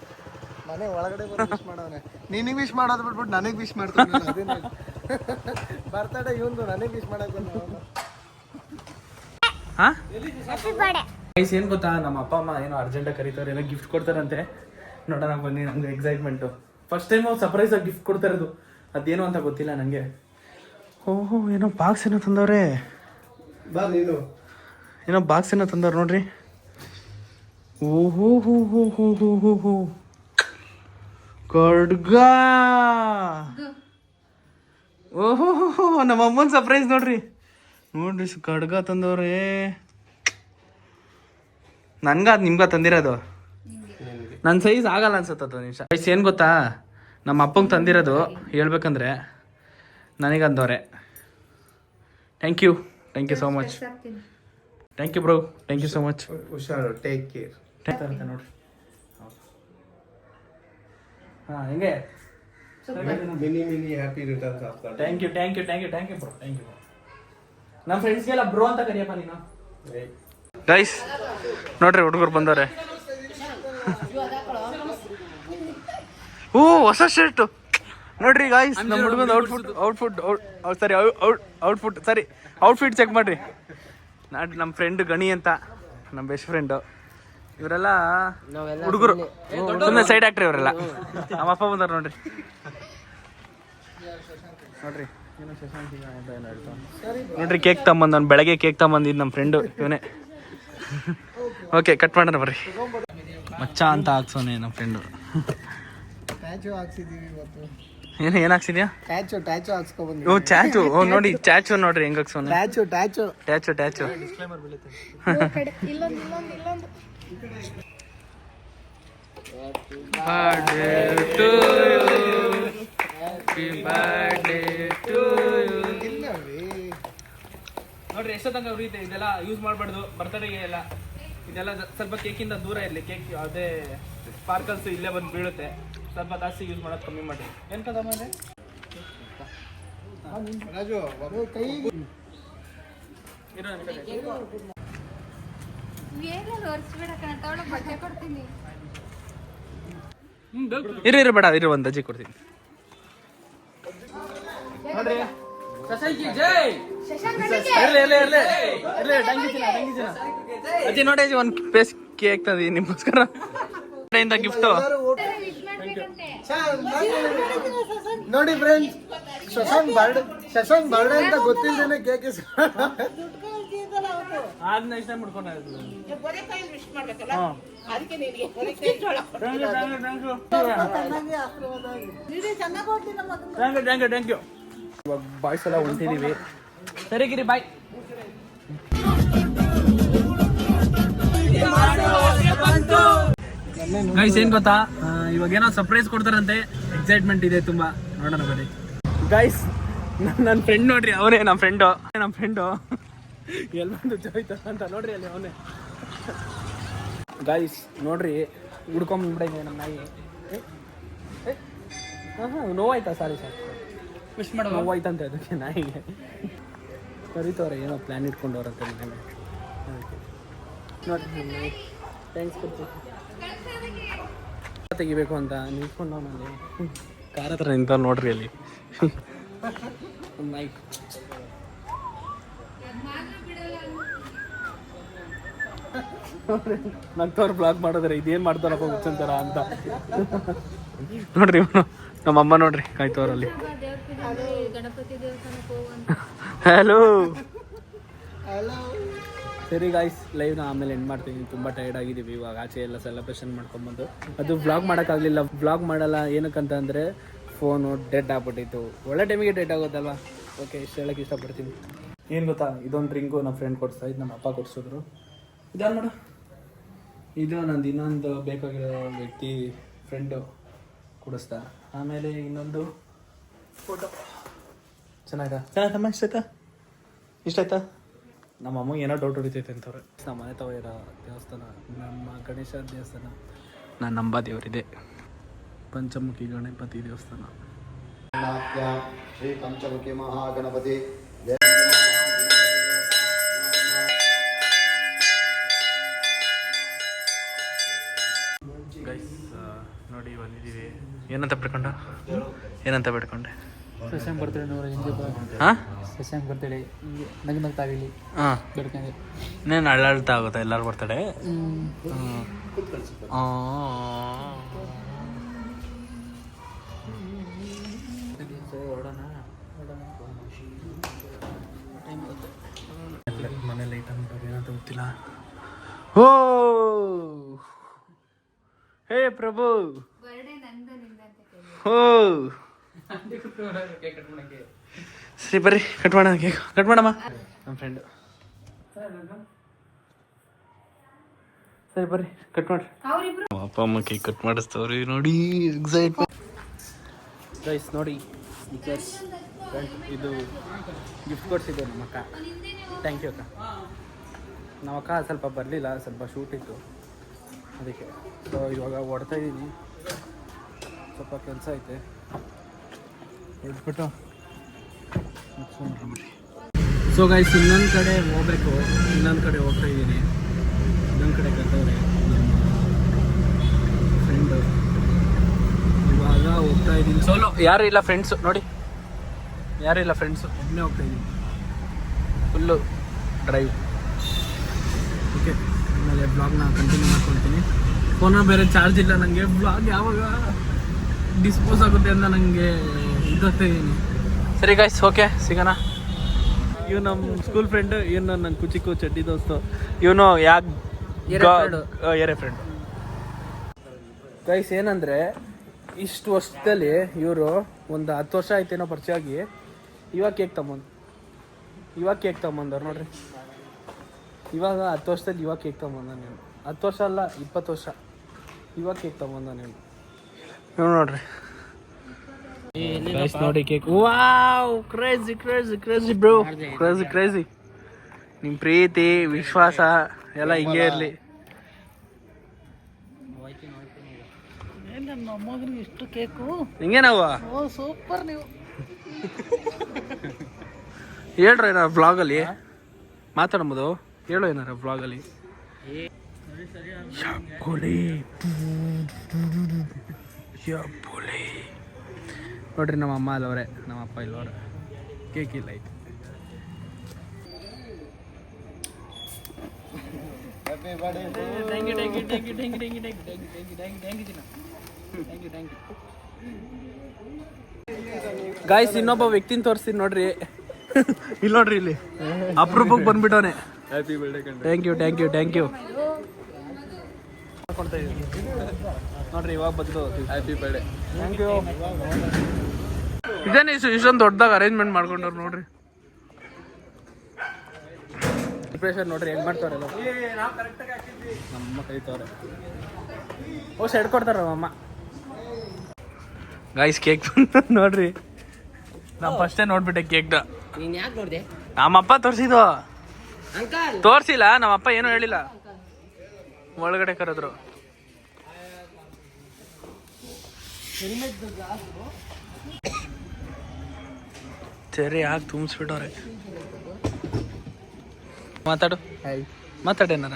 ಮನೆ ಒಳಗಡೆ ವಿಶ್ ಮಾಡೋನೆ. ನಿನಗೆ ವಿಶ್ ಮಾಡೋದು ಬಿಟ್ಬಿಟ್ಟು ನನಗೆ ವಿಶ್ ಮಾಡ್ತೀನಿ. ಅದೇನು ಬರ್ತಡೇ ಇವಂದು, ನನಗೆ ವಿಶ್ ಮಾಡಕ್ಕೆ ಬಂದ. ಹಾಂ, ಗೈಸ್, ಏನು ಗೊತ್ತಾ, ನಮ್ಮ ಅಪ್ಪ ಅಮ್ಮ ಏನೋ ಅರ್ಜೆಂಟಾಗಿ ಕರೀತಾರೆ, ಏನೋ ಗಿಫ್ಟ್ ಕೊಡ್ತಾರಂತೆ. ನೋಡೋಣ ಬನ್ನಿ. ನನಗೆ ಎಕ್ಸೈಟ್ಮೆಂಟು. ಫಸ್ಟ್ ಟೈಮು ಸರ್ಪ್ರೈಸಾಗಿ ಗಿಫ್ಟ್ ಕೊಡ್ತಾ ಇರೋದು. ಅದೇನು ಅಂತ ಗೊತ್ತಿಲ್ಲ ನನಗೆ. ಓಹೋ, ಏನೋ ಬಾಕ್ಸ್ ಏನೋ ತಂದವ್ರೆ. ಬಾ ನೀನು. ಏನೋ ಬಾಕ್ಸ್ ಏನೋ ತಂದವ್ರು ನೋಡ್ರಿ. ಓಹೋ ಹೋ ಹೋ ಹೋ ಹೋ ಹೋ ಹೋ, ಖಡ್ಗ. ಓಹೋ ಹೋ ಹೋ, ನಮ್ಮ ಅಮ್ಮನ ಸರ್ಪ್ರೈಸ್ ನೋಡ್ರಿ. ನೋಡ್ರಿ, ಖಡ್ಗ ತಂದವ್ರೆ. ನನ್ಗ ಅದು ನಿಮ್ಗ ತಂದಿರೋದು. ನನ್ನ ಸೈಜ್ ಆಗಲ್ಲ ಅನ್ಸುತ್ತೆ. 1 ನಿಮಿಷ. ಸೈಜ್ ಏನು ಗೊತ್ತಾ, ನಮ್ಮ ಅಪ್ಪಂಗೆ ತಂದಿರೋದು. ಹೇಳ್ಬೇಕಂದ್ರೆ ನನಗಂದವ್ರೆ. Thank you so much. Thank you bro, thank you so much. ಹುಷಾರು, ಟೇಕ್ ಕೇರ್. ನೋಡ್ರಿ, ಹಾಂ ಹೆಂಗೆ many happy returns after. Thank you bro ನಮ್ಮ ಫ್ರೆಂಡ್ಸ್ಗೆಲ್ಲ ಬ್ರೋ ಅಂತ ಕರಿಯಪ್ಪ ನೀನು. ಗೈಸ್ ನೋಡ್ರಿ ಹುಡುಗರು ಬಂದವ್ರೆ. ಓ ಹೊಸ ಶರ್ಟು ನೋಡ್ರಿ ಗಾಯ್ಸ್, ನಮ್ಮ ಹುಡುಗನ ಔಟ್ಫಿಟ್ ಚೆಕ್ ಮಾಡ್ರಿ. ನಮ್ಮ ಫ್ರೆಂಡ್ ಗಣಿ ಅಂತ, ನಮ್ಮ ಬೆಸ್ಟ್ ಫ್ರೆಂಡು. ಇವರೆಲ್ಲ ಹುಡುಗರು, ಸುಮ್ಮನೆ ಸೈಡ್ ಆಕ್ಟ್ರಿ ಇವರೆಲ್ಲ. ನಮ್ಮ ಅಪ್ಪ ಬಂದವ್ರು ನೋಡ್ರಿ ಏನು ಶಶಾಂಕಿಗ ಅಂತ ಏನೋ ಹೇಳ್ತಾನೆ ನೋಡ್ರಿ. ಕೇಕ್ ತಗೊಂಬಂದು ಅವ್ನು ಬೆಳಗ್ಗೆ ಕೇಕ್ ತಗೊಂಬಂದಿದ್ದು ನಮ್ಮ ಫ್ರೆಂಡು ಇವನೇ. ಓಕೆ ಕಟ್ ಮಾಡೋಣ ಬರ್ರಿ. ಮಚ್ಚ ಅಂತ ಹಾಕ್ಸೋನೆ ನಮ್ಮ ಫ್ರೆಂಡು. ಟ್ಯಾಚು ಹಾಕ್ಸಿದೀವಿ ಇವತ್ತು. ಏನು ಹಾಕ್ಸಿದ್ಯಾ? ಟ್ಯಾಚು ಹಾಕ್ಸ್ಕೊಬಂದಿ. ಓ ಚಾಚು, ಓ ನೋಡಿ ಚಾಚು ನೋಡ್ರಿ ಹೆಂಗ್ ಹಾಕ್ಸೋನೆ. ಟ್ಯಾಚು ನೋಡ್ರಿ ಎಷ್ಟೋ ತನಕ ಉರಿಯುತ್ತೆ. ಇದೆಲ್ಲ ಯೂಸ್ ಮಾಡಬಾರ್ದು ಬರ್ತಡೆಗೆ ಎಲ್ಲ. ಇದೆಲ್ಲ ಸ್ವಲ್ಪ ಕೇಕಿಂದ ದೂರ ಇರಲಿ. ಕೇಕ್ ಯಾವುದೇ ಸ್ಪಾರ್ಕಲ್ಸ್ ಇಲ್ಲೇ ಬಂದು ಬೀಳುತ್ತೆ. ಸ್ವಲ್ಪ ಜಾಸ್ತಿ ಯೂಸ್ ಮಾಡೋದು ಕಮ್ಮಿ ಮಾಡಿ. ಏನು ಕದ ಮೇಲೆ ರಾಜು ಕೈಗೆ ಇರು ಬೇಡ, ಇರು ಒಂದು ಅಜ್ಜಿ ಕೊಡ್ತೀನಿ ನೋಡ್ರಿ. ಅಜ್ಜಿ ನೋಡಿ ಅಜ್ಜಿ ಒಂದು ಪೇಸ್ ಕೇಕ್ ತಂದಿ ನಿಮ್ಗೋಸ್ಕರ ಗಿಫ್ಟು. ನೋಡಿ ಫ್ರೆಂಡ್ಸ್, ಶಶಾಂಕ್ ಬರ್ಡೇ ಅಂತ ಗೊತ್ತಿಲ್ಲದೇನೆ ಕೇಕ್ ಅದನ್ನ ಇಷ್ಟ ಮಾಡ್ಕೊಂಡು ಥ್ಯಾಂಕ್ ಯು. ಇವಾಗ ಬಾಯ್ಸ್ ಎಲ್ಲ ಹೊಂಟಿದೀವಿ. ಸರಿ ಗಿರಿ ಬಾಯ್. ಗೈಸ್ ಏನ್ ಗೊತ್ತಾ, ಇವಾಗ ಏನೋ ಸರ್ಪ್ರೈಸ್ ಕೊಡ್ತಾರಂತೆ. ಎಕ್ಸೈಟ್ಮೆಂಟ್ ಇದೆ ತುಂಬಾ, ನೋಡೋಣ ಬನ್ನಿ. ಗೈಸ್ ನನ್ನ ಫ್ರೆಂಡ್ ನೋಡ್ರಿ, ಅವನೇ ನಮ್ಮ ಫ್ರೆಂಡು ಎಲ್ಲಿ ಬಂದು ಜೋಯ್ತ ಅಂತ ನೋಡ್ರಿ ಅಲ್ಲಿ ಅವನೇ. ಗೈಸ್ ನೋಡ್ರಿ, ಹುಡ್ಕೊಂಡ್ಬಿಡಂಗೆ ನಮ್ಮ ನಾಯಿ. ನೋವಾಯ್ತಾ? ಸಾರಿ ವಿಶ್ ಮಾಡೋ ನೋವಾಯ್ತಂತೆ ಅದಕ್ಕೆ ನಾಯಿಗೆ. ಕರೀತವ್ರೆ, ಏನೋ ಪ್ಲ್ಯಾನ್ ಇಟ್ಕೊಂಡವ್ರಂತೆ ಮನೆಗೆ. ನೋಡ್ರಿ ಥ್ಯಾಂಕ್ಸ್ ಕೊಡ್ತೀವಿ. ತೆಗಿಬೇಕು ಅಂತ ನಿಂತ್ಕೊಂಡು ಅವನಲ್ಲಿ ಕಾರ ಹತ್ರ ನಿಂತ ನೋಡ್ರಿ ಅಲ್ಲಿ ನಾಯಿ. ನಗ್ತವ್ರು ಬ್ಲಾಗ್ ಮಾಡಿದ್ರೆ ಇದೇನು ಮಾಡ್ತಾರಪ್ಪ ಹುಚ್ಚಂತಾರ ಅಂತ ನೋಡ್ರಿ. ನಮ್ಮಮ್ಮ ನೋಡ್ರಿ ಕಾಯ್ತವ್ರಲ್ಲಿ. ಹಲೋ ಸರಿ ಗಾಯ್ಸ್, ಲೈವ್ನ ಆಮೇಲೆ ಎಂಡ್ ಮಾಡ್ತೀನಿ. ತುಂಬ ಟೈರ್ಡ್ ಆಗಿದ್ದೀವಿ ಇವಾಗ. ಆಚೆ ಎಲ್ಲ ಸೆಲೆಬ್ರೇಷನ್ ಮಾಡ್ಕೊಂಬಂದು ಅದು ವ್ಲಾಗ್ ಮಾಡೋಕ್ಕಾಗಲಿಲ್ಲ. ವ್ಲಾಗ್ ಮಾಡಲ್ಲ ಏನಕ್ಕಂತ ಅಂದರೆ ಫೋನು ಡೆಡ್ ಆಗ್ಬಿಟ್ಟಿತ್ತು. ಒಳ್ಳೆ ಟೈಮಿಗೆ ಡೆಡ್ ಆಗೋದಲ್ವ. ಓಕೆ, ಇಷ್ಟು ಹೇಳೋಕ್ಕೆ ಇಷ್ಟಪಡ್ತೀನಿ. ಏನು ಗೊತ್ತಾ, ಇದೊಂದು ಡ್ರಿಂಕು ನಮ್ಮ ಫ್ರೆಂಡ್ ಕೊಡಿಸ್ತಾ ಇದ್ದು, ನಮ್ಮ ಅಪ್ಪ ಕೊಡಿಸಿದ್ರು. ಇದಾರು ನೋಡು, ಇದು ನಂದು ಇನ್ನೊಂದು ಬೇಕಾಗಿರೋ ವ್ಯಕ್ತಿ ಫ್ರೆಂಡು ಕೊಡಿಸ್ತಾ. ಆಮೇಲೆ ಇನ್ನೊಂದು ಫೋಟೋ. ಚೆನ್ನಾಯ್ತಮ್ಮ? ಇಷ್ಟ ಆಯ್ತಾ? ನಮ್ಮ ಅಮ್ಮಗೆ ಏನೋ ಡೌಟ್ ಹೊಡಿತೈತೆ ಅಂತವ್ರೆ. ನಮ್ಮ ಮನೆ ತವ ಇರೋ ದೇವಸ್ಥಾನ, ನಮ್ಮ ಗಣೇಶ ದೇವಸ್ಥಾನ, ನಾನು ನಂಬ ದೇವರಿದೆ ಪಂಚಮುಖಿ ಗಣಪತಿ ದೇವಸ್ಥಾನ. ಶ್ರೀ ಪಂಚಮುಖಿ ಮಹಾಗಣಪತಿ. ಗೈಸ್ ನೋಡಿ ಬಂದಿದ್ದೀವಿ. ಏನಂತ ಬಿಡ್ಕೊಂಡೆ? ಶಶಾಂಕ್ ಬರ್ತಡೆ ಹಾಂ, ಶಶಾಂಕ್ ಬರ್ತಡೆ ನಗ್ತಾಗಲಿ ಹಾಂ, ಬೇಡ್ಕೊಂಡೆ. ಇನ್ನೇನು ಅಳ್ಳಾಳ್ತಾ ಆಗುತ್ತಾ ಎಲ್ಲರೂ ಬರ್ತಡೆ? ಮನೆ ಲೈಟ್ ಅಂತಾರೆ ಏನಂತ ಗೊತ್ತಿಲ್ಲ. ಓ ಹೇ ಪ್ರಭು, ಓ ಸರಿ ಬರ್ರಿ ಕಟ್ ಮಾಡೋಣ. ಕೇಕ್ ಕಟ್ ಮಾಡಮ್ಮ. ನಮ್ಮ ಫ್ರೆಂಡು ಸರಿ ಬರ್ರಿ ಕಟ್ ಮಾಡ್ರಿ. ಅಪ್ಪ ಅಮ್ಮ ಕೇಕ್ ಕಟ್ ಮಾಡಿಸ್ತವ್ರಿ ನೋಡಿ. ಎಕ್ಸೈಟ್ಮೆಂಟ್ ಗೈಸ್ ನೋಡಿ. ಇದು ಗಿಫ್ಟ್ ಕೊಡ್ಸಿದ್ದೆ ನಮ್ಮ ಅಕ್ಕ. ಥ್ಯಾಂಕ್ ಯು ಅಕ್ಕ. ನಮ್ಮ ಅಕ್ಕ ಸ್ವಲ್ಪ ಬರಲಿಲ್ಲ, ಸ್ವಲ್ಪ ಶೂಟ್ ಇತ್ತು ಅದಕ್ಕೆ. ಸೊ ಇವಾಗ ಹೊಡ್ತಾ ಇದ್ದೀನಿ. ಸ್ವಲ್ಪ ಕೆಲಸ ಐತೆ ಹೊರಟ್ಬಿಟ್ಟು ಸೊ ಗೈಸ್ ಇನ್ನೊಂದು ಕಡೆ ಹೋಗ್ಬೇಕು, ಇನ್ನೊಂದು ಕಡೆ ಹೋಗ್ತಾ ಇದ್ದೀನಿ. ಇನ್ನೊಂದು ಕಡೆ ಕರ್ತವ್ರೆ ನಮ್ಮ ಫ್ರೆಂಡು. ಇವಾಗ ಹೋಗ್ತಾ ಇದ್ದೀನಿ ಸೋಲೋ, ಯಾರು ಇಲ್ಲ ಫ್ರೆಂಡ್ಸು ನೋಡಿ, ಯಾರು ಇಲ್ಲ ಫ್ರೆಂಡ್ಸು, ಒಬ್ಬನೇ ಹೋಗ್ತಾ ಇದ್ದೀನಿ. Full drive. ಓಕೆ, ಆಮೇಲೆ ಬ್ಲಾಗ್ನ ಕಂಟಿನ್ಯೂ ಮಾಡ್ಕೊಳ್ತೀನಿ. ಫೋನಲ್ಲಿ ಬೇರೆ ಚಾರ್ಜ್ ಇಲ್ಲ ನನಗೆ. ಬ್ಲಾಗ್ ಯಾವಾಗ ಡಿಸ್ಪೋಸ್ ಆಗುತ್ತೆ ಅಂತ ನನಗೆ ಇದ್ದೋಗ್ತಾ ಇದ್ದೀನಿ. ಸರಿ ಗಾಯ್ಸ್, ಓಕೆ ಸಿಗೋಣ. ಇವ್ ನಮ್ಮ ಸ್ಕೂಲ್ ಫ್ರೆಂಡ್, ಇವನು ನನ್ನ ಕುಚಿಕ್ಕು ಚಡ್ಡಿ ದೋಸ್ತು. ಇವನು ಏರೆ ಫ್ರೆಂಡ್. ಗೈಸ್ ಏನಂದರೆ, ಇಷ್ಟು ವರ್ಷದಲ್ಲಿ ಇವರು ಒಂದು 10 ವರ್ಷ ಆಯ್ತೇನೋ ಪರಿಚಯ ಆಗಿ, ಇವಾಗ ಕೇಕ್ ತಗೊಂಬಂದವ್ರು ನೋಡ್ರಿ. ಇವಾಗ 10 ವರ್ಷದಲ್ಲಿ ಇವಾಗ ಕೇಕ್ ತಗೊಂಬಂದ ನೀನು. 10 ವರ್ಷ ಅಲ್ಲ, 20 ವರ್ಷ ಇವಾಗ ಕೇಕ್ ತಗೊಂಬಂದ ನೀನು. ನೋಡ್ರಿ ನೋಡಿ cake. Wow, crazy crazy crazy bro, crazy crazy. ನಿಮ್ಮ ಪ್ರೀತಿ ವಿಶ್ವಾಸ ಎಲ್ಲ ಹಿಂಗೆ ಇರಲಿ. ನಮ್ಮ ಅಮ್ಮನಿಗೆ ಇಷ್ಟು ಕೇಕು ಹಿಂಗೆ ನಾವು ಸೂಪರ್. ನೀವು ಹೇಳ್ರಿ ಏನಾರ ವ್ಲಾಗಲ್ಲಿ ಮಾತಾಡ್ಬೋದು, ಹೇಳು ಏನಾರ ವ್ಲಾಗಲ್ಲಿ. ನೋಡ್ರಿ ನಮ್ಮ ಅಮ್ಮ ಅಲ್ಲವ್ರೆ, ನಮ್ಮ ಅಪ್ಪ ಇಲ್ಲವ್ರೆ, ಕೇಕ್ ಇಲ್ಲ ಐತೆ. ಗಾಯ್ಸ್ ಇನ್ನೊಬ್ಬ ವ್ಯಕ್ತಿನ ತೋರಿಸ್ತೀನಿ ನೋಡ್ರಿ. ಇಲ್ಲಿ ನೋಡ್ರಿ, ಇಲ್ಲಿ ಅಪ್ರೂಪಕ್ಕೆ ಬಂದ್ಬಿಟ್ಟವನೆ. Happy birthday. ಥ್ಯಾಂಕ್ ಯು ನೋಡ್ರಿ, ಇವಾಗ ಬಂದು ಹ್ಯಾಪಿ ಬರ್ಡೇ. Thank you. ಇದೇನು ಇಷ್ಟೊಂದು ದೊಡ್ಡದಾಗ ಅರೇಂಜ್ಮೆಂಟ್ ಮಾಡ್ಕೊಂಡವ್ರು ನೋಡ್ರಿ. ಪ್ರಿಪ್ರೇಷನ್ ನೋಡ್ರಿ ಹೆಂಗ್ ಮಾಡ್ತಾವ್ರೆ. ನಮ್ಮ ಕೈತವ್ರೆ. ಸೈಡ್ ಕೊಡ್ತಾರ ಅಮ್ಮ. ಗಾಯ್ಸ್ ಕೇಕ್ ನೋಡ್ರಿ, ನಾ ಫಸ್ಟೇ ನೋಡ್ಬಿಟ್ಟೆ ಕೇಕ್ನ. ನೀನ್ ಯಾಕೆ ನೋಡಿದೆ? ನಮ್ಮಪ್ಪ ತೋರಿಸಿದ್ದು. ಅಂಕಲ್ ತೋರಿಸಿಲ್ಲ, ನಮ್ಮಪ್ಪ ಏನೂ ಹೇಳಿಲ್ಲ. ಒಳಗಡೆ ಕರೆದ್ರು. ಸರಿ ಯಾಕೆ ತುಂಬಿಸ್ಬಿಟ್ಟವ್ರೆ. ಮಾತಾಡೇನಾರ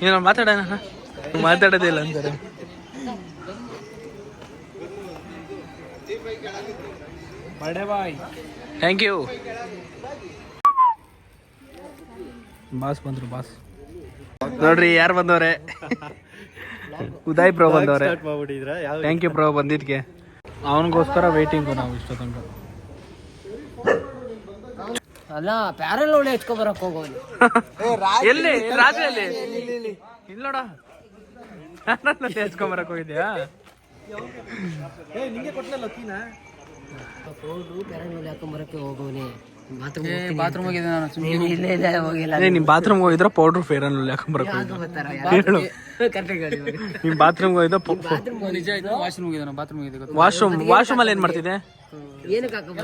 ಏನೋ ಮಾತಾಡೋದಿಲ್ಲ ಅಂತಾರೆ. Thank you. ಬಾಸ್ ಬಂದ್ರು, ಬಾಸ್ ನೋಡ್ರಿ ಯಾರು ಬಂದವ್ರೆ. ಉದಯ್ ಪ್ರೋ ಬಂದವ್ರೆ. ಥ್ಯಾಂಕ್ ಯು ಪ್ರೋ ಬಂದಿದ್ಕೆ. ಅವನಿಗೋಸ್ಕರ ವೇಟಿಂಗು ನಾವು ಇಷ್ಟ ತನಕ. ಅಲ್ಲ ಪ್ಯಾರಲ್ ಒಳ್ಳೆ ಹೆಚ್ಕೊ ಬರಕ್ ಹೋಗೋದು. ಎಲ್ಲಿ ರಾತ್ರಿಯಲ್ಲಿ ಇಲ್ಲ ನೋಡ, ಹೆಚ್ಕೊಂಬರಕ್ ಹೋಗಿದ್ಯಾ? ನಿಂಗೆ ಕೊಟ್ಟನಲ್ಲ ಕೀನ. ಪ್ಯಾರಲ್ ಒಳ್ಳೆ ಹಾಕೊಂಬರಕ್ಕೆ ಹೋಗೋನೆ. ಬಾತ್ರೂಮ್ ಹೋಗಿದ್ದೆ ನಾನು. ಹೋಗಿಲ್ಲ. ನಿಮ್ ಬಾತ್ರೂಮ್ ಹೋಗಿದ್ರ ಪೌಡ್ರ್ ಫೇರ್ ಅನ್ ಹಾಕೊಂಬರಕ್ ಹೋಗಿದ್ದೆ? ನಿಮ್ ಬಾತ್ರೂಮ್ ಹೋಗಿದ್ದ? ನಿಜ ಆಯ್ತು. ವಾಶ್ರೂಮ್ ಹೋಗಿದ್ದೆ ನಾನು. ಬಾತ್ರೂಮ್ ಹೋಗಿದ್ದೆ. ವಾಶ್ರೂಮ್ ಅಲ್ಲಿ ಏನ್ ಮಾಡ್ತಿದ್ದೆ? ಏನಕ್ಕೆ ಹಾಕೊಂಬ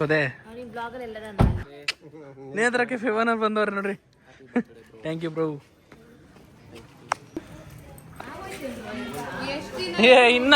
ಅದೇ ನೇತ್ರಕ್ಕೆ ಫೇವರ್ ಬಂದವ್ರೆ ನೋಡ್ರಿ. Thank you bro. ಇನ್ನ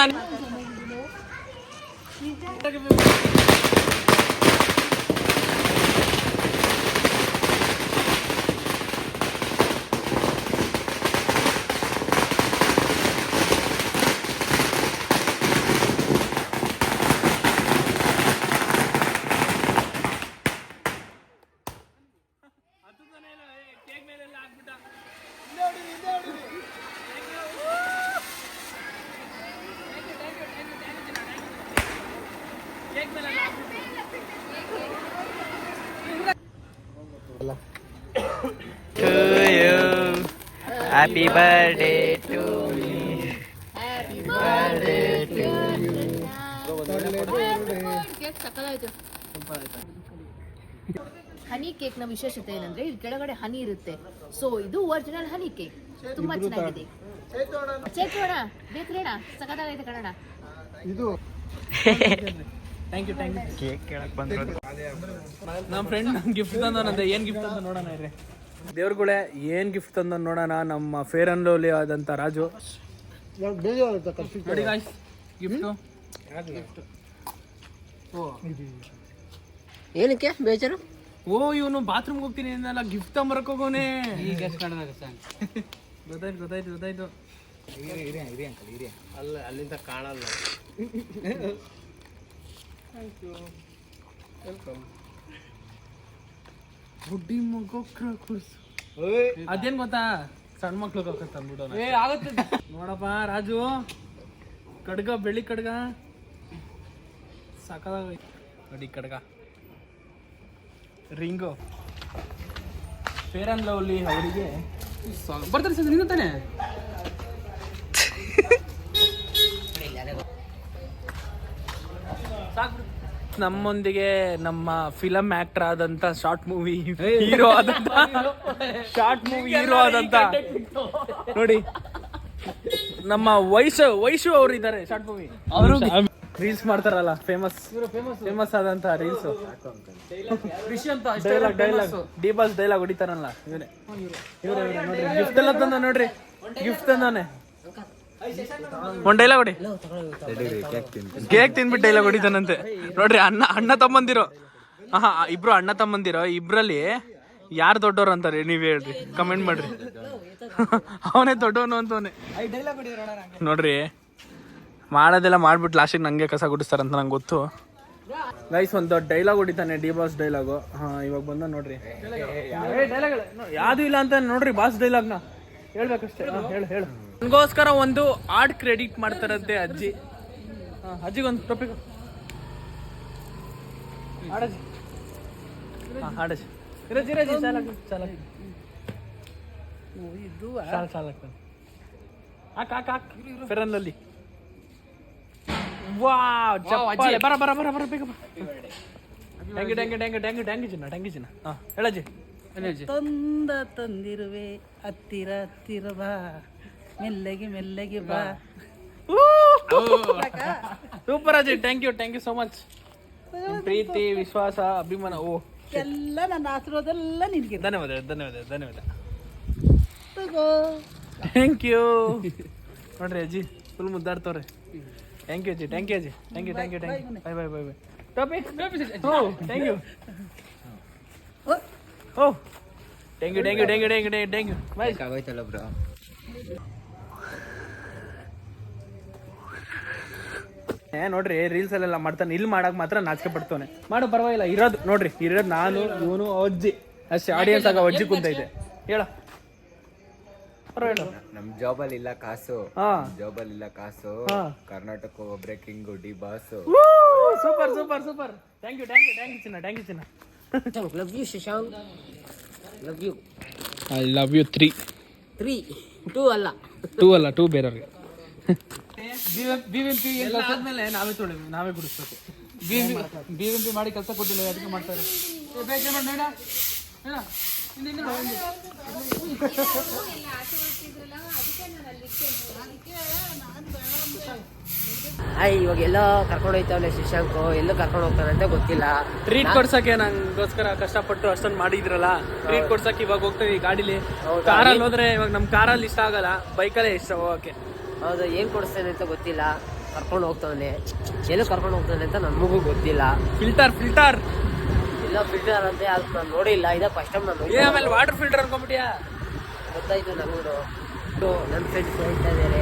happy birthday to me. Happy birthday to you. Honey cake ನ ವಿಶೇಷತೆ ಏನಂದ್ರೆ ಇಲ್ಲಿ ಕೆಳಗಡೆ ಹನಿ ಇರುತ್ತೆ. ಸೊ ಇದು ಒರಿಜಿನಲ್ ಹನಿ ಕೇಕ್, ತುಂಬಾ ಚೆನ್ನಾಗಿದೆ. ಚೆಕ್ ಮಾಡೋಣ, ಬೇಕ್ರಿ ಅಣ್ಣ, ಸಖತ್ತಾಗೈತೆ ಕಣಣ್ಣ. ಇದು ಥ್ಯಾಂಕ್ ಯು ಕೇಕ್ ಕೇಳಕ್ ಬಂದಿರೋದು ನಮ್ಮ ಫ್ರೆಂಡ್ ನಮ್ಗೆ ಗಿಫ್ಟ್ ತಂದವನಂತೆ. ಏನು ಗಿಫ್ಟ್ ಅಂತ ನೋಡೋಣ ಇರ್ರಿ. ದೇವ್ರುಗಳೇ ಏನು ಗಿಫ್ಟ್ ತಂದ ನೋಡೋಣ. ನಮ್ಮ ಫೇರ್ ಅಂಡ್ ಲವ್ಲಿ ಆದಂಥ ರಾಜು ನೋಡಿ ಗಾಯ್ಸ್ ಗಿಫ್ಟು. ಏನಕ್ಕೆ ಬೇಜಾರು? ಓ ಇವನು ಬಾತ್ರೂಮ್ಗೆ ಹೋಗ್ತೀನಿ ಅಂದಲ್ಲ, ಗಿಫ್ಟ್ ತಗೊಂಬರಕ್ಕೆ ಹೋಗೋನೆ. ಈಗ ಎಷ್ಟು ಕಾಣದಾಗ ಸಾಂಗ್ ಗೊತ್ತಾಯ್ತು ಅಲ್ಲಿಂದ ಕಾಣಲ್ಲ. ಬುಡ್ಡಿ ಮಗು ಅದೇನ್ ಗೊತ್ತಾ, ಸಣ್ಣ ಮಕ್ಳು ತಂದ್ಬಿಡೋಣ. ನೋಡಪ್ಪ ರಾಜು, ಕಡ್ಗ, ಬೆಳ್ಳಿ ಕಡ್ಗ ಸಾಕಾಗ ನೋಡಿ. ಕಡ್ಗ, ರಿಂಗು, ಫೇರ್ ಅಂಡ್ ಲವ್ಲಿ ಅವರಿಗೆ ಬರ್ತಾರೆ ಸರ್. ನಿಂಗೆ ತಾನೆ ನಮ್ಮೊಂದಿಗೆ ನಮ್ಮ ಫಿಲಮ್ ಆಕ್ಟರ್ ಆದಂತ ಶಾರ್ಟ್ ಮೂವಿ ಹೀರೋ ಆದಂತ ನೋಡಿ ನಮ್ಮ ವೈಶು ಅವ್ರು ಇದ್ದಾರೆ. ಶಾರ್ಟ್ ಮೂವಿ ಅವರು ರೀಲ್ಸ್ ಮಾಡ್ತಾರಲ್ಲ, ಫೇಮಸ್ ಆದಂತ reels. Dialogue D boss dialogue ಹೊಡಿತಾರಲ್ಲ ಇವರೇ. ನೋಡ್ರಿ ಗಿಫ್ಟ್ ಎಲ್ಲ ತಂದ ನೋಡ್ರಿ. ಗಿಫ್ಟ್ ತಂದಾನೆ. ಒಂದ್ ಡೈಲಾಗ್ ಹೊಡಿ. ಕೇಕ್ ತಿನ್ಬಿಟ್ಟು ಡೈಲಾಗ್ ಹೊಡಿತಾನಂತೆ ನೋಡ್ರಿ. ಅಣ್ಣ ತಮ್ಮಂದಿರೋ, ಇಬ್ರು ಅಣ್ಣ ತಮ್ಮಂದಿರೋ, ಇಬ್ರಲ್ಲಿ ಯಾರು ದೊಡ್ಡವ್ರು ಅಂತಾರೆ ನೀವ್ ಹೇಳ್ರಿ, ಕಮೆಂಟ್ ಮಾಡ್ರಿ. ಅವನೇ ದೊಡ್ಡವನು ಅಂತವನೇ ನೋಡ್ರಿ. ಮಾಡೋದೆಲ್ಲ ಮಾಡ್ಬಿಟ್ಟು ಲಾಸ್ಟಿಗೆ ನಂಗೆ ಕಸ ಗುಡಿಸ್ತಾರಂತ ನಂಗೆ ಗೊತ್ತು. ಗೈಸ್ ಒಂದು ಡೈಲಾಗ್ ಹೊಡಿತಾನೆ, ಡಿ ಬಾಸ್ ಡೈಲಾಗು. ಇವಾಗ ಬಂದ ನೋಡ್ರಿ. ಡೈಲಾಗ್ ಯಾವ್ದು ಇಲ್ಲ ಅಂತ ನೋಡ್ರಿ. ಬಾಸ್ ಡೈಲಾಗ್ನ ಹೇಳ್ಬೇಕಷ್ಟೇ. ಹೇಳು. ನನಗೋಸ್ಕರ ಒಂದು ಆರ್ಟ್ ಕ್ರೆಡಿಟ್ ಮಾಡ್ತಾರಂತೆ ಅಜ್ಜಿ. ಅಜ್ಜಿಗೊಂದು ಟೊಪಿಕ್ ಆಡಜ್ಜಿ. ಆಡಜ್ಜಿ ಇರಜ್ಜಿ ಚಾಲಕ್ ಇದು ಚಾಲಕ್ ಹಾಕ್ ಫೆರನ್ನಲ್ಲಿ. ವಾವ್ ಚಪ್ಪಾಳೆ. ಬರ ಬೇಗ ಬಾ. ಟ್ಯಾಂಗಿ ಚಿನ್ನ. ಹೇಳಜ್ಜಿ. ತಂದಿರುವೆ ಹತ್ತಿರ ಬಾ, ಮೆಲ್ಲಗೆ ಬಾ. ಸೂಪರ್ ಅಜ್ಜಿ. Thank you so much. ಪ್ರೀತಿ, ವಿಶ್ವಾಸ, ಅಭಿಮಾನ ಎಲ್ಲ ನನ್ನ ಆಶೀರ್ವಾದೆಲ್ಲ ನಿನಗೆ. ಧನ್ಯವಾದ. Thank you. ನೋಡ್ರಿ ಅಜ್ಜಿ ಫುಲ್ ಮುದ್ದಾಡ್ತವ್ರೆ. ಥ್ಯಾಂಕ್ ಯು ಅಜ್ಜಿ. Thank you bye. ಟಾಪಿ thank you. Thank you bye. ಆಗೋಯ್ತಲ್ಲ ಬ್ರೋ. ನೋಡ್ರಿ ರೀಲ್ಸ್ ಅಲ್ಲೆಲ್ಲ ಮಾಡ್ತಾನೆ, ಇಲ್ಲಿ ಮಾಡಕ್ ಮಾತ್ರ ನಾಚಿಕೆ ಪಡ್ತಾನೆ. ಮಾಡು ಪರವಾಗಿಲ್ಲ. ಇರೋದು ನಾನು, ಇವನು, ಅಜ್ಜಿ ಅಷ್ಟೇ. ಆಡಿಯನ್ಸ್ ಆಗ ಅಜ್ಜಿ ಕುಂತೈತೆ. ಹೇಳ ನಮ್ ಜಾಬಲ್ಲಿ ಇಲ್ಲ ಕಾಸು. ಕರ್ನಾಟಕ ಒಬ್ರೆ king D boss. Super. Thank you ಚಿನ್ನ. Love you Shashank. Love you. I love you 3 2 ಅಲ್ಲ 2 ಬೇರೆಯವ್ರಿಗೆ. ಆದ್ಮೇಲೆ ನಾವೇ ಗುಡಿಸ್ಬೇಕು. BVMP ಮಾಡಿ ಕೆಲಸ ಕೊಟ್ಟಿಲ್ಲ, ಅದಕ್ಕೆ ಮಾಡ್ತಾರೆ. ಇವಾಗ ಎಲ್ಲ ಕರ್ಕೊಂಡು ಹೋಯ್ತಾವನೆ ಶಶಾಂಕ್. ಎಲ್ಲೂ ಕರ್ಕೊಂಡು ಹೋಗ್ತಾನೆ ಅಂತ ಗೊತ್ತಿಲ್ಲ. ಟ್ರೀಟ್ ಕೊಡ್ಸಕ್ಕೆ ನಂಗೋಸ್ಕರ ಕಷ್ಟಪಟ್ಟು ಅಷ್ಟೊಂದು ಮಾಡಿದ್ರಲ್ಲ, ಟ್ರೀಟ್ ಕೊಡ್ಸಕ್ಕೆ ಇವಾಗ ಹೋಗ್ತೀವಿ ಗಾಡಿಲಿ. ಕಾರಲ್ಲಿ ಹೋದ್ರೆ ಇವಾಗ ನಮ್ ಕಾರಲ್ಲಿ ಇಷ್ಟ ಆಗಲ್ಲ, ಬೈಕಲ್ಲೇ ಇಷ್ಟ ಹೋಗಕ್ಕೆ. ಹೌದು, ಏನ್ ಕೊಡಿಸ್ತಾನೆ ಅಂತ ಗೊತ್ತಿಲ್ಲ. ಕರ್ಕೊಂಡು ಹೋಗ್ತಾನೆ, ಎಲ್ಲೂ ಕರ್ಕೊಂಡು ಹೋಗ್ತಾನೆ ಅಂತ ನಮಗೂ ಗೊತ್ತಿಲ್ಲ. ಫಿಲ್ಟರ್ ಎಲ್ಲ ಫಿಲ್ಟರ್ ಅಂತೆ, ಅದು ನಾನು ನೋಡಿಲ್ಲ. ಇದ ಫಸ್ಟ್ ಟೈಮ್ ನಾನು. ಆಮೇಲೆ ವಾಟರ್ ಫಿಲ್ಟರ್ ಅನ್ಕೊಂಡ್ಬಿಟ್ಟಿಯಾ? ಗೊತ್ತಾಯ್ತು ನನಗೂ. ನನ್ನ ಫ್ರೆಂಡ್ಸ್ ಹೇಳ್ತಾ ಇದ್ದಾರೆ.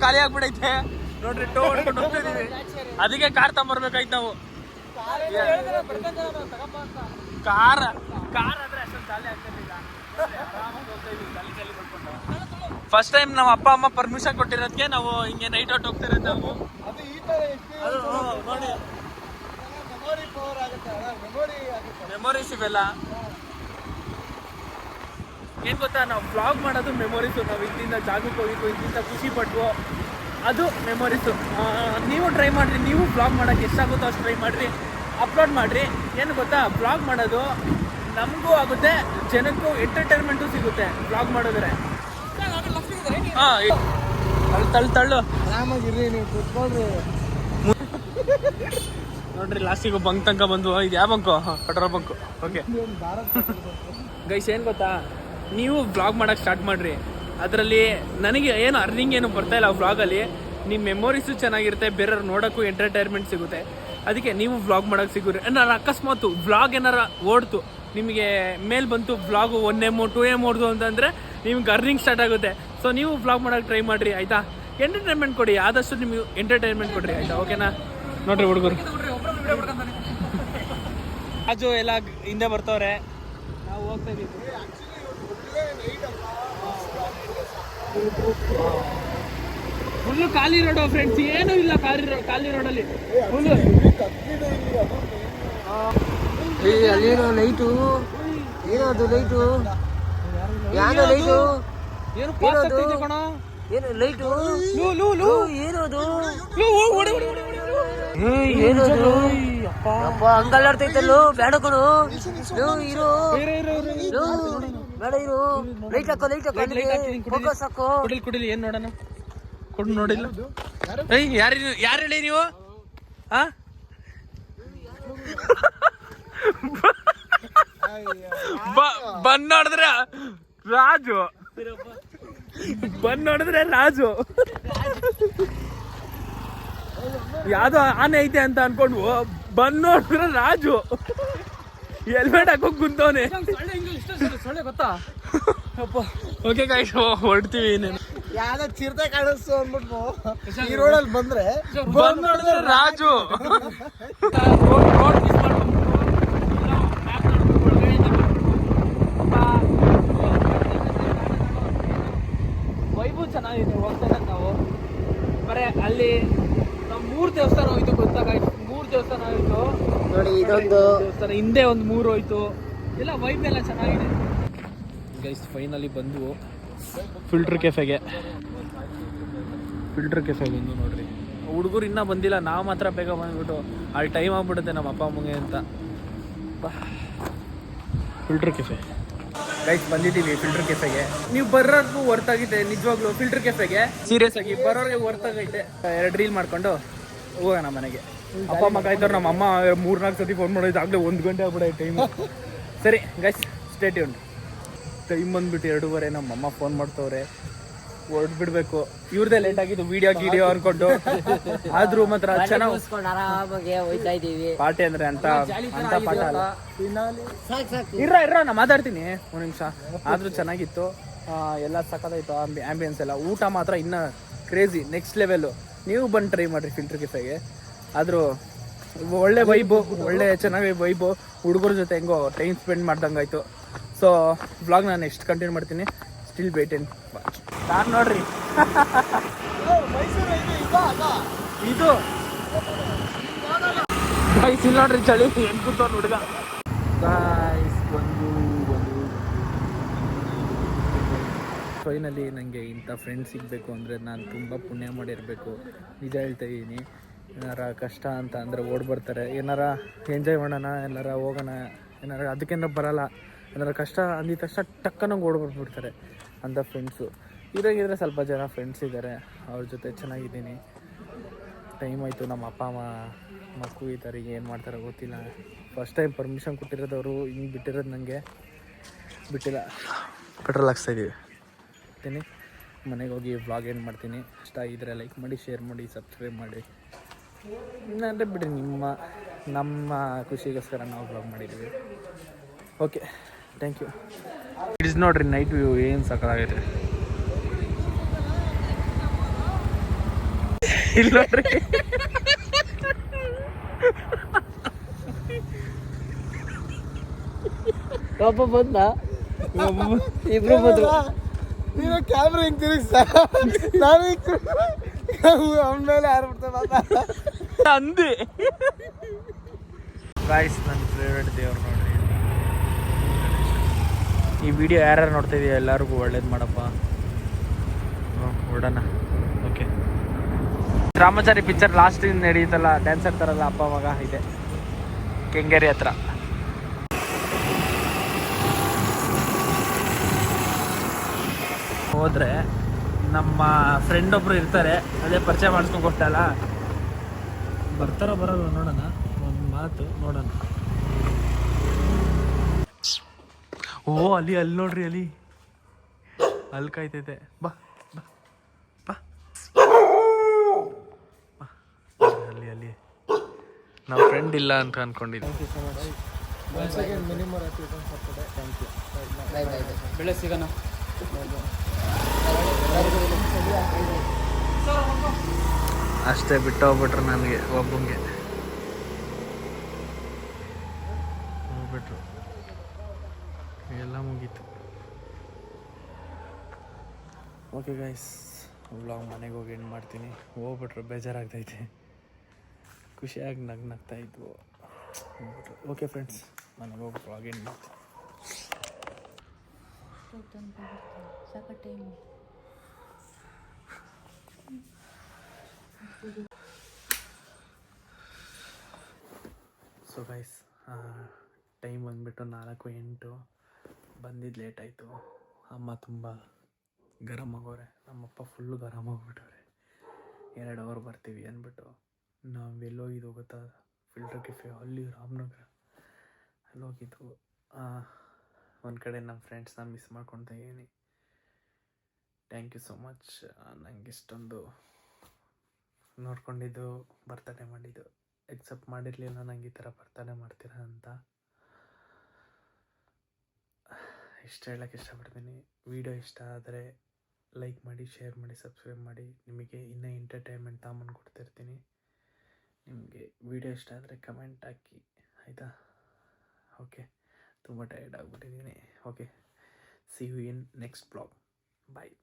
ಖಾಲಿ ಆಗ್ಬಿಡೈತೆ ನೋಡ್ರಿ. ಟೋ ಹೊಡ್ಕೊಂಡು ಹೋಗ್ತಿದೀವಿ, ಅದಕ್ಕೆ ಕಾರ್ ತಗೊಂಬರ್ಬೇಕಾಯ್ತು ನಾವು. ಕಾರ್ ಆದ್ರೆ ಅಷ್ಟೊಂದು ಖಾಲಿ ಆಗ್ತಿರ್ಲಿಲ್ಲ. ಫಸ್ಟ್ ಟೈಮ್ ನಮ್ಮ ಅಪ್ಪ ಅಮ್ಮ ಪರ್ಮಿಷನ್ ಕೊಟ್ಟಿರೋದಕ್ಕೆ ನಾವು ಹಿಂಗೆ ನೈಟ್ ಔಟ್ ಹೋಗ್ತಿರೋದು. ನಾವು ನೋಡಿ ಮೆಮೊರೀಸ್ ಇವೆಲ್ಲ. ಏನ್ ಗೊತ್ತಾ, ನಾವು ಬ್ಲಾಗ್ ಮಾಡೋದು ಮೆಮೊರೀಸು. ನಾವು ಇಲ್ಲಿಂದ ಜಾಗಕ್ಕೆ ಹೋಗಿದ್ವು, ಇಲ್ಲಿಂದ ಖುಷಿ ಪಟ್ವು, ಅದು ಮೆಮೊರೀಸು. ನೀವು ಟ್ರೈ ಮಾಡಿರಿ. ನೀವು ಬ್ಲಾಗ್ ಮಾಡೋಕ್ಕೆ ಎಷ್ಟಾಗುತ್ತೋ ಅಷ್ಟು ಟ್ರೈ ಮಾಡಿರಿ, ಅಪ್ಲೋಡ್ ಮಾಡಿರಿ. ಏನು ಗೊತ್ತಾ, ಬ್ಲಾಗ್ ಮಾಡೋದು ನಮಗೂ ಆಗುತ್ತೆ, ಜನಕ್ಕೂ ಎಂಟರ್ಟೈನ್ಮೆಂಟು ಸಿಗುತ್ತೆ ಬ್ಲಾಗ್ ಮಾಡಿದ್ರೆ. ತಳ್ಳು ಆರಾಮಾಗಿರ್ರಿ ನೀವು ಕೂತ್ಕೊಳ್ರಿ. ನೋಡ್ರಿ ಲಾಸ್ಟಿಗೆ ಬಂಕ್ ತನಕ ಬಂದು. ಇದು ಯಾವ bunk? Petrol bunk. Okay guys, ಏನು ಗೊತ್ತಾ, ನೀವು ವ್ಲಾಗ್ ಮಾಡೋಕ್ಕೆ ಸ್ಟಾರ್ಟ್ ಮಾಡಿರಿ. ಅದರಲ್ಲಿ ನನಗೆ ಏನು ಅರ್ನಿಂಗ್ ಏನು ಬರ್ತಾ ಇಲ್ಲ ವ್ಲಾಗಲ್ಲಿ. ನಿಮ್ಮ ಮೆಮೊರೀಸು ಚೆನ್ನಾಗಿರುತ್ತೆ, ಬೇರೆಯವ್ರು ನೋಡೋಕ್ಕೂ ಎಂಟರ್ಟೈನ್ಮೆಂಟ್ ಸಿಗುತ್ತೆ. ಅದಕ್ಕೆ ನೀವು ವ್ಲಾಗ್ ಮಾಡೋಕ್ಕೆ ಸಿಗುರಿ. ಏನಾರು ಅಕಸ್ಮಾತು ವ್ಲಾಗ್ ಏನಾರ ಓಡ್ತು, ನಿಮಗೆ ಮೇಲ್ ಬಂತು ವ್ಲಾಗು 1M 2M ಓಡ್ದು ಅಂತಂದರೆ ನಿಮ್ಗೆ ಅರ್ನಿಂಗ್ ಸ್ಟಾರ್ಟ್ ಆಗುತ್ತೆ. ಸೊ ನೀವು ವ್ಲಾಗ್ ಮಾಡೋಕ್ಕೆ ಟ್ರೈ ಮಾಡಿರಿ, ಆಯಿತಾ? ಎಂಟರ್ಟೈನ್ಮೆಂಟ್ ಕೊಡಿ, ಆದಷ್ಟು ನಿಮಗೆ ಎಂಟರ್ಟೈನ್ಮೆಂಟ್ ಕೊಡಿರಿ, ಆಯಿತಾ? ಓಕೆನಾ? ನೋಡ್ರಿ ಹುಡುಗರು ರಾಜು ಎಲ್ಲ ಹಿಂದೆ ಬರ್ತವ್ರೆ, ನಾವು ಹೋಗ್ತಾ ಇದೀವಿ. ಫುಲ್ಲು ಖಾಲಿ ರೋಡು ಫ್ರೆಂಡ್ಸ್, ಏನೂ ಇಲ್ಲ ಖಾಲಿ ರೋಡಲ್ಲಿ ಫುಲ್ಲು. ಅಲ್ಲಿರೋ ಲೈಟು ಏನದು? ಲೈಟು ಯಾವ್ದು ಲೈಟು? ಏನು ಪಾಸ್ ಆಗ್ತೈತೆ ಕಣ? ಏನು ಲೈಟು? ಏನದು? ಏನದು? ಅಪ್ಪ ಹಂಗಲ್ಲಾಡ್ತೈತಲ್ಲೋ, ಬೇಡ ಕಣು. ಇರು ಬೇಡ, ಇರು. ಲೈಟ್ ಹಾಕೋ, ಲೈಟ್ ಹಾಕೋ, ಫೋಕಸ್ ಹಾಕೋ. ಕುಡಿಲಿ ಏನ್ ನೋಡೋಣ, ಕೊಡು. ನೋಡಿಲ್ಲ ಯಾರು ಹೇಳಿ ನೀವು? ಬಂದ್ ನೋಡಿದ್ರೆ ರಾಜು, ಯಾವ್ದೋ ಆನೆ ಐತೆ ಅಂತ ಅನ್ಕೊಂಡ್ವು, ಬಂದ್ ನೋಡಿದ್ರೆ ರಾಜು ಹೆಲ್ಮೆಟ್ ಹಾಕೋಕ್ ಕುಂತವನೆ. ಸೊಳ್ಳೆ ಗೊತ್ತಾ? ಓಕೆ ಗಾಯ್ಸ್, ಹೊರಡ್ತೀವಿ. ಇನ್ನೇನು ಯಾವ್ದೋ ಚಿರತೆ ಕಾಣಿಸ್ತು ಅಂದ್ಬಿಟ್ಟು ಈ ರೋಡಲ್ಲಿ ಬಂದ್ರೆ ಬಂದ್ ನೋಡಿದ್ರೆ ರಾಜು. ವೈಭವ್ ಚೆನ್ನಾಗಿದೆ, ಹೋಗ್ತಾ ಇದ್ದ ನಾವು ಬರೇ ಅಲ್ಲಿ ನಾವು 3 ದೇವಸ್ಥಾನ ಹೋಯ್ತು, ಗೊತ್ತಾಗಾಯ್ತು. 3 ದೇವಸ್ಥಾನ ಹೋಯ್ತು ನೋಡಿ, ಇದೊಂದು ದೇವಸ್ಥಾನ, ಹಿಂದೆ ಒಂದು 3 ಹೋಯ್ತು. ಎಲ್ಲ ವೈಬ್ ಎಲ್ಲ ಚೆನ್ನಾಗಿದೆ ಗೈಸ್. ಫೈನಲಿ ಬಂದು ಫಿಲ್ಟರ್ ಕೆಫೆಗೆ ಬಂದು ನೋಡ್ರಿ. ಹುಡುಗರು ಇನ್ನೂ ಬಂದಿಲ್ಲ, ನಾವು ಮಾತ್ರ ಬೇಗ ಬಂದ್ಬಿಟ್ಟು ಅಲ್ಲಿ ಟೈಮ್ ಆಗ್ಬಿಡುತ್ತೆ ನಮ್ಮ ಅಪ್ಪ ಅಮ್ಮಗೆ ಅಂತ. ಫಿಲ್ಟರ್ ಕೆಫೆ ಗೈಸ್ ಬಂದಿದ್ದೀವಿ ಫಿಲ್ಟರ್ ಕೆಫೆಗೆ. ನೀವು ಬರೋರ್ಗೂ ವರ್ತ್ ಆಗಿದೆ ನಿಜವಾಗ್ಲೂ. ಫಿಲ್ಟರ್ ಕೆಫೆಗೆ ಸೀರಿಯಸ್ ಆಗಿ ಬರೋರಿಗೆ ವರ್ತ್ ಆಗೈತೆ. 2 ರೀಲ್ ಮಾಡ್ಕೊಂಡು ಹೋಗೋಣ ಮನೆಗೆ. ಅಪ್ಪ ಅಮ್ಮ ಕಾಯ್ತಾರೆ, ನಮ್ಮ ಅಮ್ಮ 3-4 ಸತಿ ಫೋನ್ ಮಾಡೋದು, ಆಗಲೇ 1 ಗಂಟೆ ಆಗ್ಬಿಡೋದು ಟೈಮ್. ಸರಿ ಗೈಸ್, ಸ್ಟೇ ಟ್ಯೂನ್ಡ್. ಟೈಮ್ ಬಂದ್ಬಿಟ್ಟು 2:15. ನಮ್ಮ ಅಮ್ಮ ಫೋನ್ ಮಾಡ್ತವ್ರೆ, ಹೊರಡ್ಬಿಡ್ಬೇಕು. ಇವ್ರದೇ ಲೇಟ್ ಆಗಿದ್ದು, ವಿಡಿಯೋ ಅನ್ಕೊಂಡು. ಆದ್ರೂ ಮಾತ್ರ ಚೆನ್ನಾಗಿ ಆರಾಮಾಗಿ ಹೋಯ್ತಾ ಇದೀವಿ. ಪಾರ್ಟಿ ಅಂದ್ರೆ ಅಂತ ಪಾಠ ಅಲ್ಲ. ಇರ ನಾ ಮಾತಾಡ್ತೀನಿ 1 ನಿಮಿಷ. ಆದ್ರೂ ಚೆನ್ನಾಗಿತ್ತು, ಎಲ್ಲ ಸಕ್ಕತ್ತಾಯ್ತು. ಆಂಬಿಯನ್ಸ್ ಎಲ್ಲ. ಊಟ ಮಾತ್ರ ಇನ್ನ ಕ್ರೇಜಿ, ನೆಕ್ಸ್ಟ್ ಲೆವೆಲ್. ನೀವು ಬಂದು ಟ್ರೈ ಮಾಡ್ರಿ ಫಿಲ್ಟರ್ ಕೆಫೆಗೆ. ಆದ್ರೂ ಒಳ್ಳೆ ವೈಬು, ಚೆನ್ನಾಗಿ ವೈಬು. ಹುಡುಗರ ಜೊತೆ ಹೆಂಗೋ ಟೈಮ್ ಸ್ಪೆಂಡ್ ಮಾಡ್ದಂಗಾಯ್ತು. ಸೊ ವ್ಲಾಗ್ ನಾನು ನೆಕ್ಸ್ಟ್ ಕಂಟಿನ್ಯೂ ಮಾಡ್ತೀನಿ. Still wait and watch. ನಾನು ನೋಡ್ರಿ ಇದು ಗಾಯ್ಸ್, ಇಲ್ಲಿ ನೋಡ್ರಿ ಚಳಿ ಹೆಂಗ್ ಕೂತವ್ನು ಹುಡುಗ. ಗಾಯ್ಸ್ ಬಂದು ಫೈನಲಿ ನನಗೆ ಇಂಥ ಫ್ರೆಂಡ್ಸ್ ಸಿಗಬೇಕು ಅಂದರೆ ನಾನು ತುಂಬ ಪುಣ್ಯ ಮಾಡಿರಬೇಕು. ನಿಜ ಹೇಳ್ತಾ ಇದ್ದೀನಿ. ಏನಾರ ಕಷ್ಟ ಅಂತ ಅಂದರೆ ಓಡ್ಬರ್ತಾರೆ. ಏನಾರ ಎಂಜಾಯ್ ಮಾಡೋಣ, ಎಲ್ಲಾರ ಹೋಗೋಣ, ಏನಾರ ಅದಕ್ಕೇನಾರ ಬರೋಲ್ಲ. ಏನಾರ ಕಷ್ಟ ಅಂದಿದ ತಕ್ಷಣ ಟಕ್ಕನಂಗೆ ಓಡ್ಬರ್ಬಿಡ್ತಾರೆ ಅಂಥ ಫ್ರೆಂಡ್ಸು. ಇರಾಗಿದ್ರೆ ಸ್ವಲ್ಪ ಜನ ಫ್ರೆಂಡ್ಸ್ ಇದ್ದಾರೆ, ಅವ್ರ ಜೊತೆ ಚೆನ್ನಾಗಿದ್ದೀನಿ. ಟೈಮ್ ಆಯಿತು. ನಮ್ಮ ಅಪ್ಪ ಅಮ್ಮ ಮಕ್ಕಳು ಇದ್ದಾರೆ, ಏನು ಮಾಡ್ತಾರೋ ಗೊತ್ತಿಲ್ಲ. ಫಸ್ಟ್ ಟೈಮ್ ಪರ್ಮಿಷನ್ ಕೊಟ್ಟಿರೋದವರು, ಹಿಂಗೆ ಬಿಟ್ಟಿರೋದು ನನಗೆ ಬಿಟ್ಟಿಲ್ಲ. ಪೆಟ್ರೋಲ್ ಹಾಕ್ಸ್ತಾಯಿದ್ದೀವಿ. ಮನೆಗೆ ಹೋಗಿ ವ್ಲಾಗ್ ಏನು ಮಾಡ್ತೀನಿ. ಇಷ್ಟ ಆಗಿದ್ರೆ ಲೈಕ್ ಮಾಡಿ, ಶೇರ್ ಮಾಡಿ, ಸಬ್ಸ್ಕ್ರೈಬ್ ಮಾಡಿ. ಅಂದರೆ ಬಿಡಿ, ನಮ್ಮ ಖುಷಿಗೋಸ್ಕರ ನಾವು ವ್ಲಾಗ್ ಮಾಡಿದ್ದೀವಿ. Okay, thank you. ಇಟ್ಸ್ ನೋಡ್ರಿ ನೈಟ್ ವ್ಯೂ ಏನು ಸಕ್ಕತ್ತಾಗೈತೆ. ಇಲ್ಲ ನೋಡ್ರಿ, ಒಬ್ಬ ಬಂದ, ಇಬ್ರು ಬಂದ್ರು. ನೀನು ಕ್ಯಾಮ್ರಾ ಹಿಂಗೆ ತಿರುಗಿಸ, ನಾನು ಅವನ ಮೇಲೆ ಯಾರು ಅಂದಿ. ಗಾಯ್ಸ್, ನನ್ನ ಫೇವ್ರೆಟ್ ದೇವ್ರು ನೋಡ್ರಿ. ಈ ವಿಡಿಯೋ ಯಾರ್ಯಾರು ನೋಡ್ತಾ ಇದೀಯ ಎಲ್ಲರಿಗೂ ಒಳ್ಳೇದು ಮಾಡಪ್ಪ. ಹೊರಡೋಣ. ಓಕೆ, ರಾಮಾಚಾರಿ ಪಿಕ್ಚರ್ ಲಾಸ್ಟ್ ನಡೀತಲ್ಲ, ಡ್ಯಾನ್ಸ್ ಆಡ್ತಾರಲ್ಲ ಅಪ್ಪ ಮಗ, ಇದೆ ಕೆಂಗೇರಿ ಹತ್ರ. ಹೋದರೆ ನಮ್ಮ ಫ್ರೆಂಡ್ ಒಬ್ರು ಇರ್ತಾರೆ, ಅದೇ ಪರಿಚಯ ಮಾಡಿಸ್ಕೊಂಡು ಕೊಟ್ಟಲ್ಲ, ಬರ್ತಾರೋ ಬರಲ್ಲ ನೋಡೋಣ, ಒಂದು ಮಾತು ನೋಡೋಣ. ಓ ಅಲ್ಲಿ ನೋಡ್ರಿ, ಅಲ್ಲಿ ಕಾಯ್ತೈತೆ. ಬಾ ಬಾ ಬಾ ಅಲ್ಲಿ ನಮ್ಮ ಫ್ರೆಂಡ್ ಇಲ್ಲ ಅಂತ ಅನ್ಕೊಂಡಿದ್ದೆ. ಬೆಳೆ ಸಿಗೋಣ. ಅಷ್ಟೇ ಬಿಟ್ಟು ಹೋಗ್ಬಿಟ್ರು, ನನಗೆ ಒಬ್ಬಂಗೆ ಹೋಗ್ಬಿಟ್ರು, ಎಲ್ಲ ಮುಗೀತು. ಓಕೆ ಗೈಸ್, ವ್ಲಾಗ್ ಮನೆಗೆ ಹೋಗಿ ಎಂಡ್ ಮಾಡ್ತೀನಿ. ಹೋಗ್ಬಿಟ್ರು, ಬೇಜಾರಾಗ್ತೈತೆ. ಖುಷಿಯಾಗಿ ನಗ್ತಾ ಇದ್ವು, ಹೋಗ್ಬಿಟ್ರು. ಓಕೆ ಫ್ರೆಂಡ್ಸ್, ಮನೆಗೆ ಹೋಗ್ಬಿಟ್ಟು ವ್ಲಾಗ್ ಎಂಡ್ ಮಾಡ್ತೀನಿ. ಸೊ ಗೈಸ್, ಟೈಮ್ ಬಂದುಬಿಟ್ಟು 4:08. ಬಂದಿದ್ದು ಲೇಟ್ ಆಯಿತು. ಅಮ್ಮ ತುಂಬ ಗರಂ ಆಗೋರೆ, ನಮ್ಮಪ್ಪ ಫುಲ್ಲು ಗರಂ ಆಗಿಬಿಟ್ಟವ್ರೆ. 2 ಅವರ್ ಬರ್ತೀವಿ ಅಂದ್ಬಿಟ್ಟು ನಾವು ಎಲ್ಲೋಗಿದ್ದು ಗೊತ್ತಾ, ಫಿಲ್ಟರ್ ಕೆಫೆ, ಅಲ್ಲಿ ರಾಮನಗರ ಅಲ್ಲಿ ಹೋಗಿದ್ದು. ಒಂದು ಕಡೆ ನಮ್ಮ ಫ್ರೆಂಡ್ಸ್ನ ಮಿಸ್ ಮಾಡ್ಕೊತಾ ಇದ್ದೀನಿ. ಥ್ಯಾಂಕ್ ಯು ಸೋ ಮಚ್, ನನಗೆ ಇಷ್ಟೊಂದು ನೋಡ್ಕೊಂಡಿದ್ದು, ಬರ್ತಡೇ ಮಾಡಿದ್ದು. ಎಕ್ಸೆಪ್ಟ್ ಮಾಡಿರಲಿಲ್ಲ ನಂಗೆ ಈ ಥರ ಬರ್ತಡೇ ಮಾಡ್ತೀರಾ ಅಂತ. ಇಷ್ಟ ಹೇಳೋಕ್ಕೆ ಇಷ್ಟಪಡ್ತೀನಿ. ವಿಡಿಯೋ ಇಷ್ಟ ಆದರೆ ಲೈಕ್ ಮಾಡಿ, ಶೇರ್ ಮಾಡಿ, ಸಬ್ಸ್ಕ್ರೈಬ್ ಮಾಡಿ. ನಿಮಗೆ ಇನ್ನೂ ಎಂಟರ್ಟೈನ್ಮೆಂಟ್ ತಾಮನ್ ಕೊಡ್ತಿರ್ತೀನಿ. ನಿಮಗೆ ವಿಡಿಯೋ ಇಷ್ಟ ಆದರೆ ಕಮೆಂಟ್ ಹಾಕಿ, ಆಯಿತಾ? ಓಕೆ, ತುಂಬ ಟಯರ್ಡ್ ಆಗಿಬಿಟ್ಟಿದ್ದೀನಿ. Okay, see you in next blog. Bye.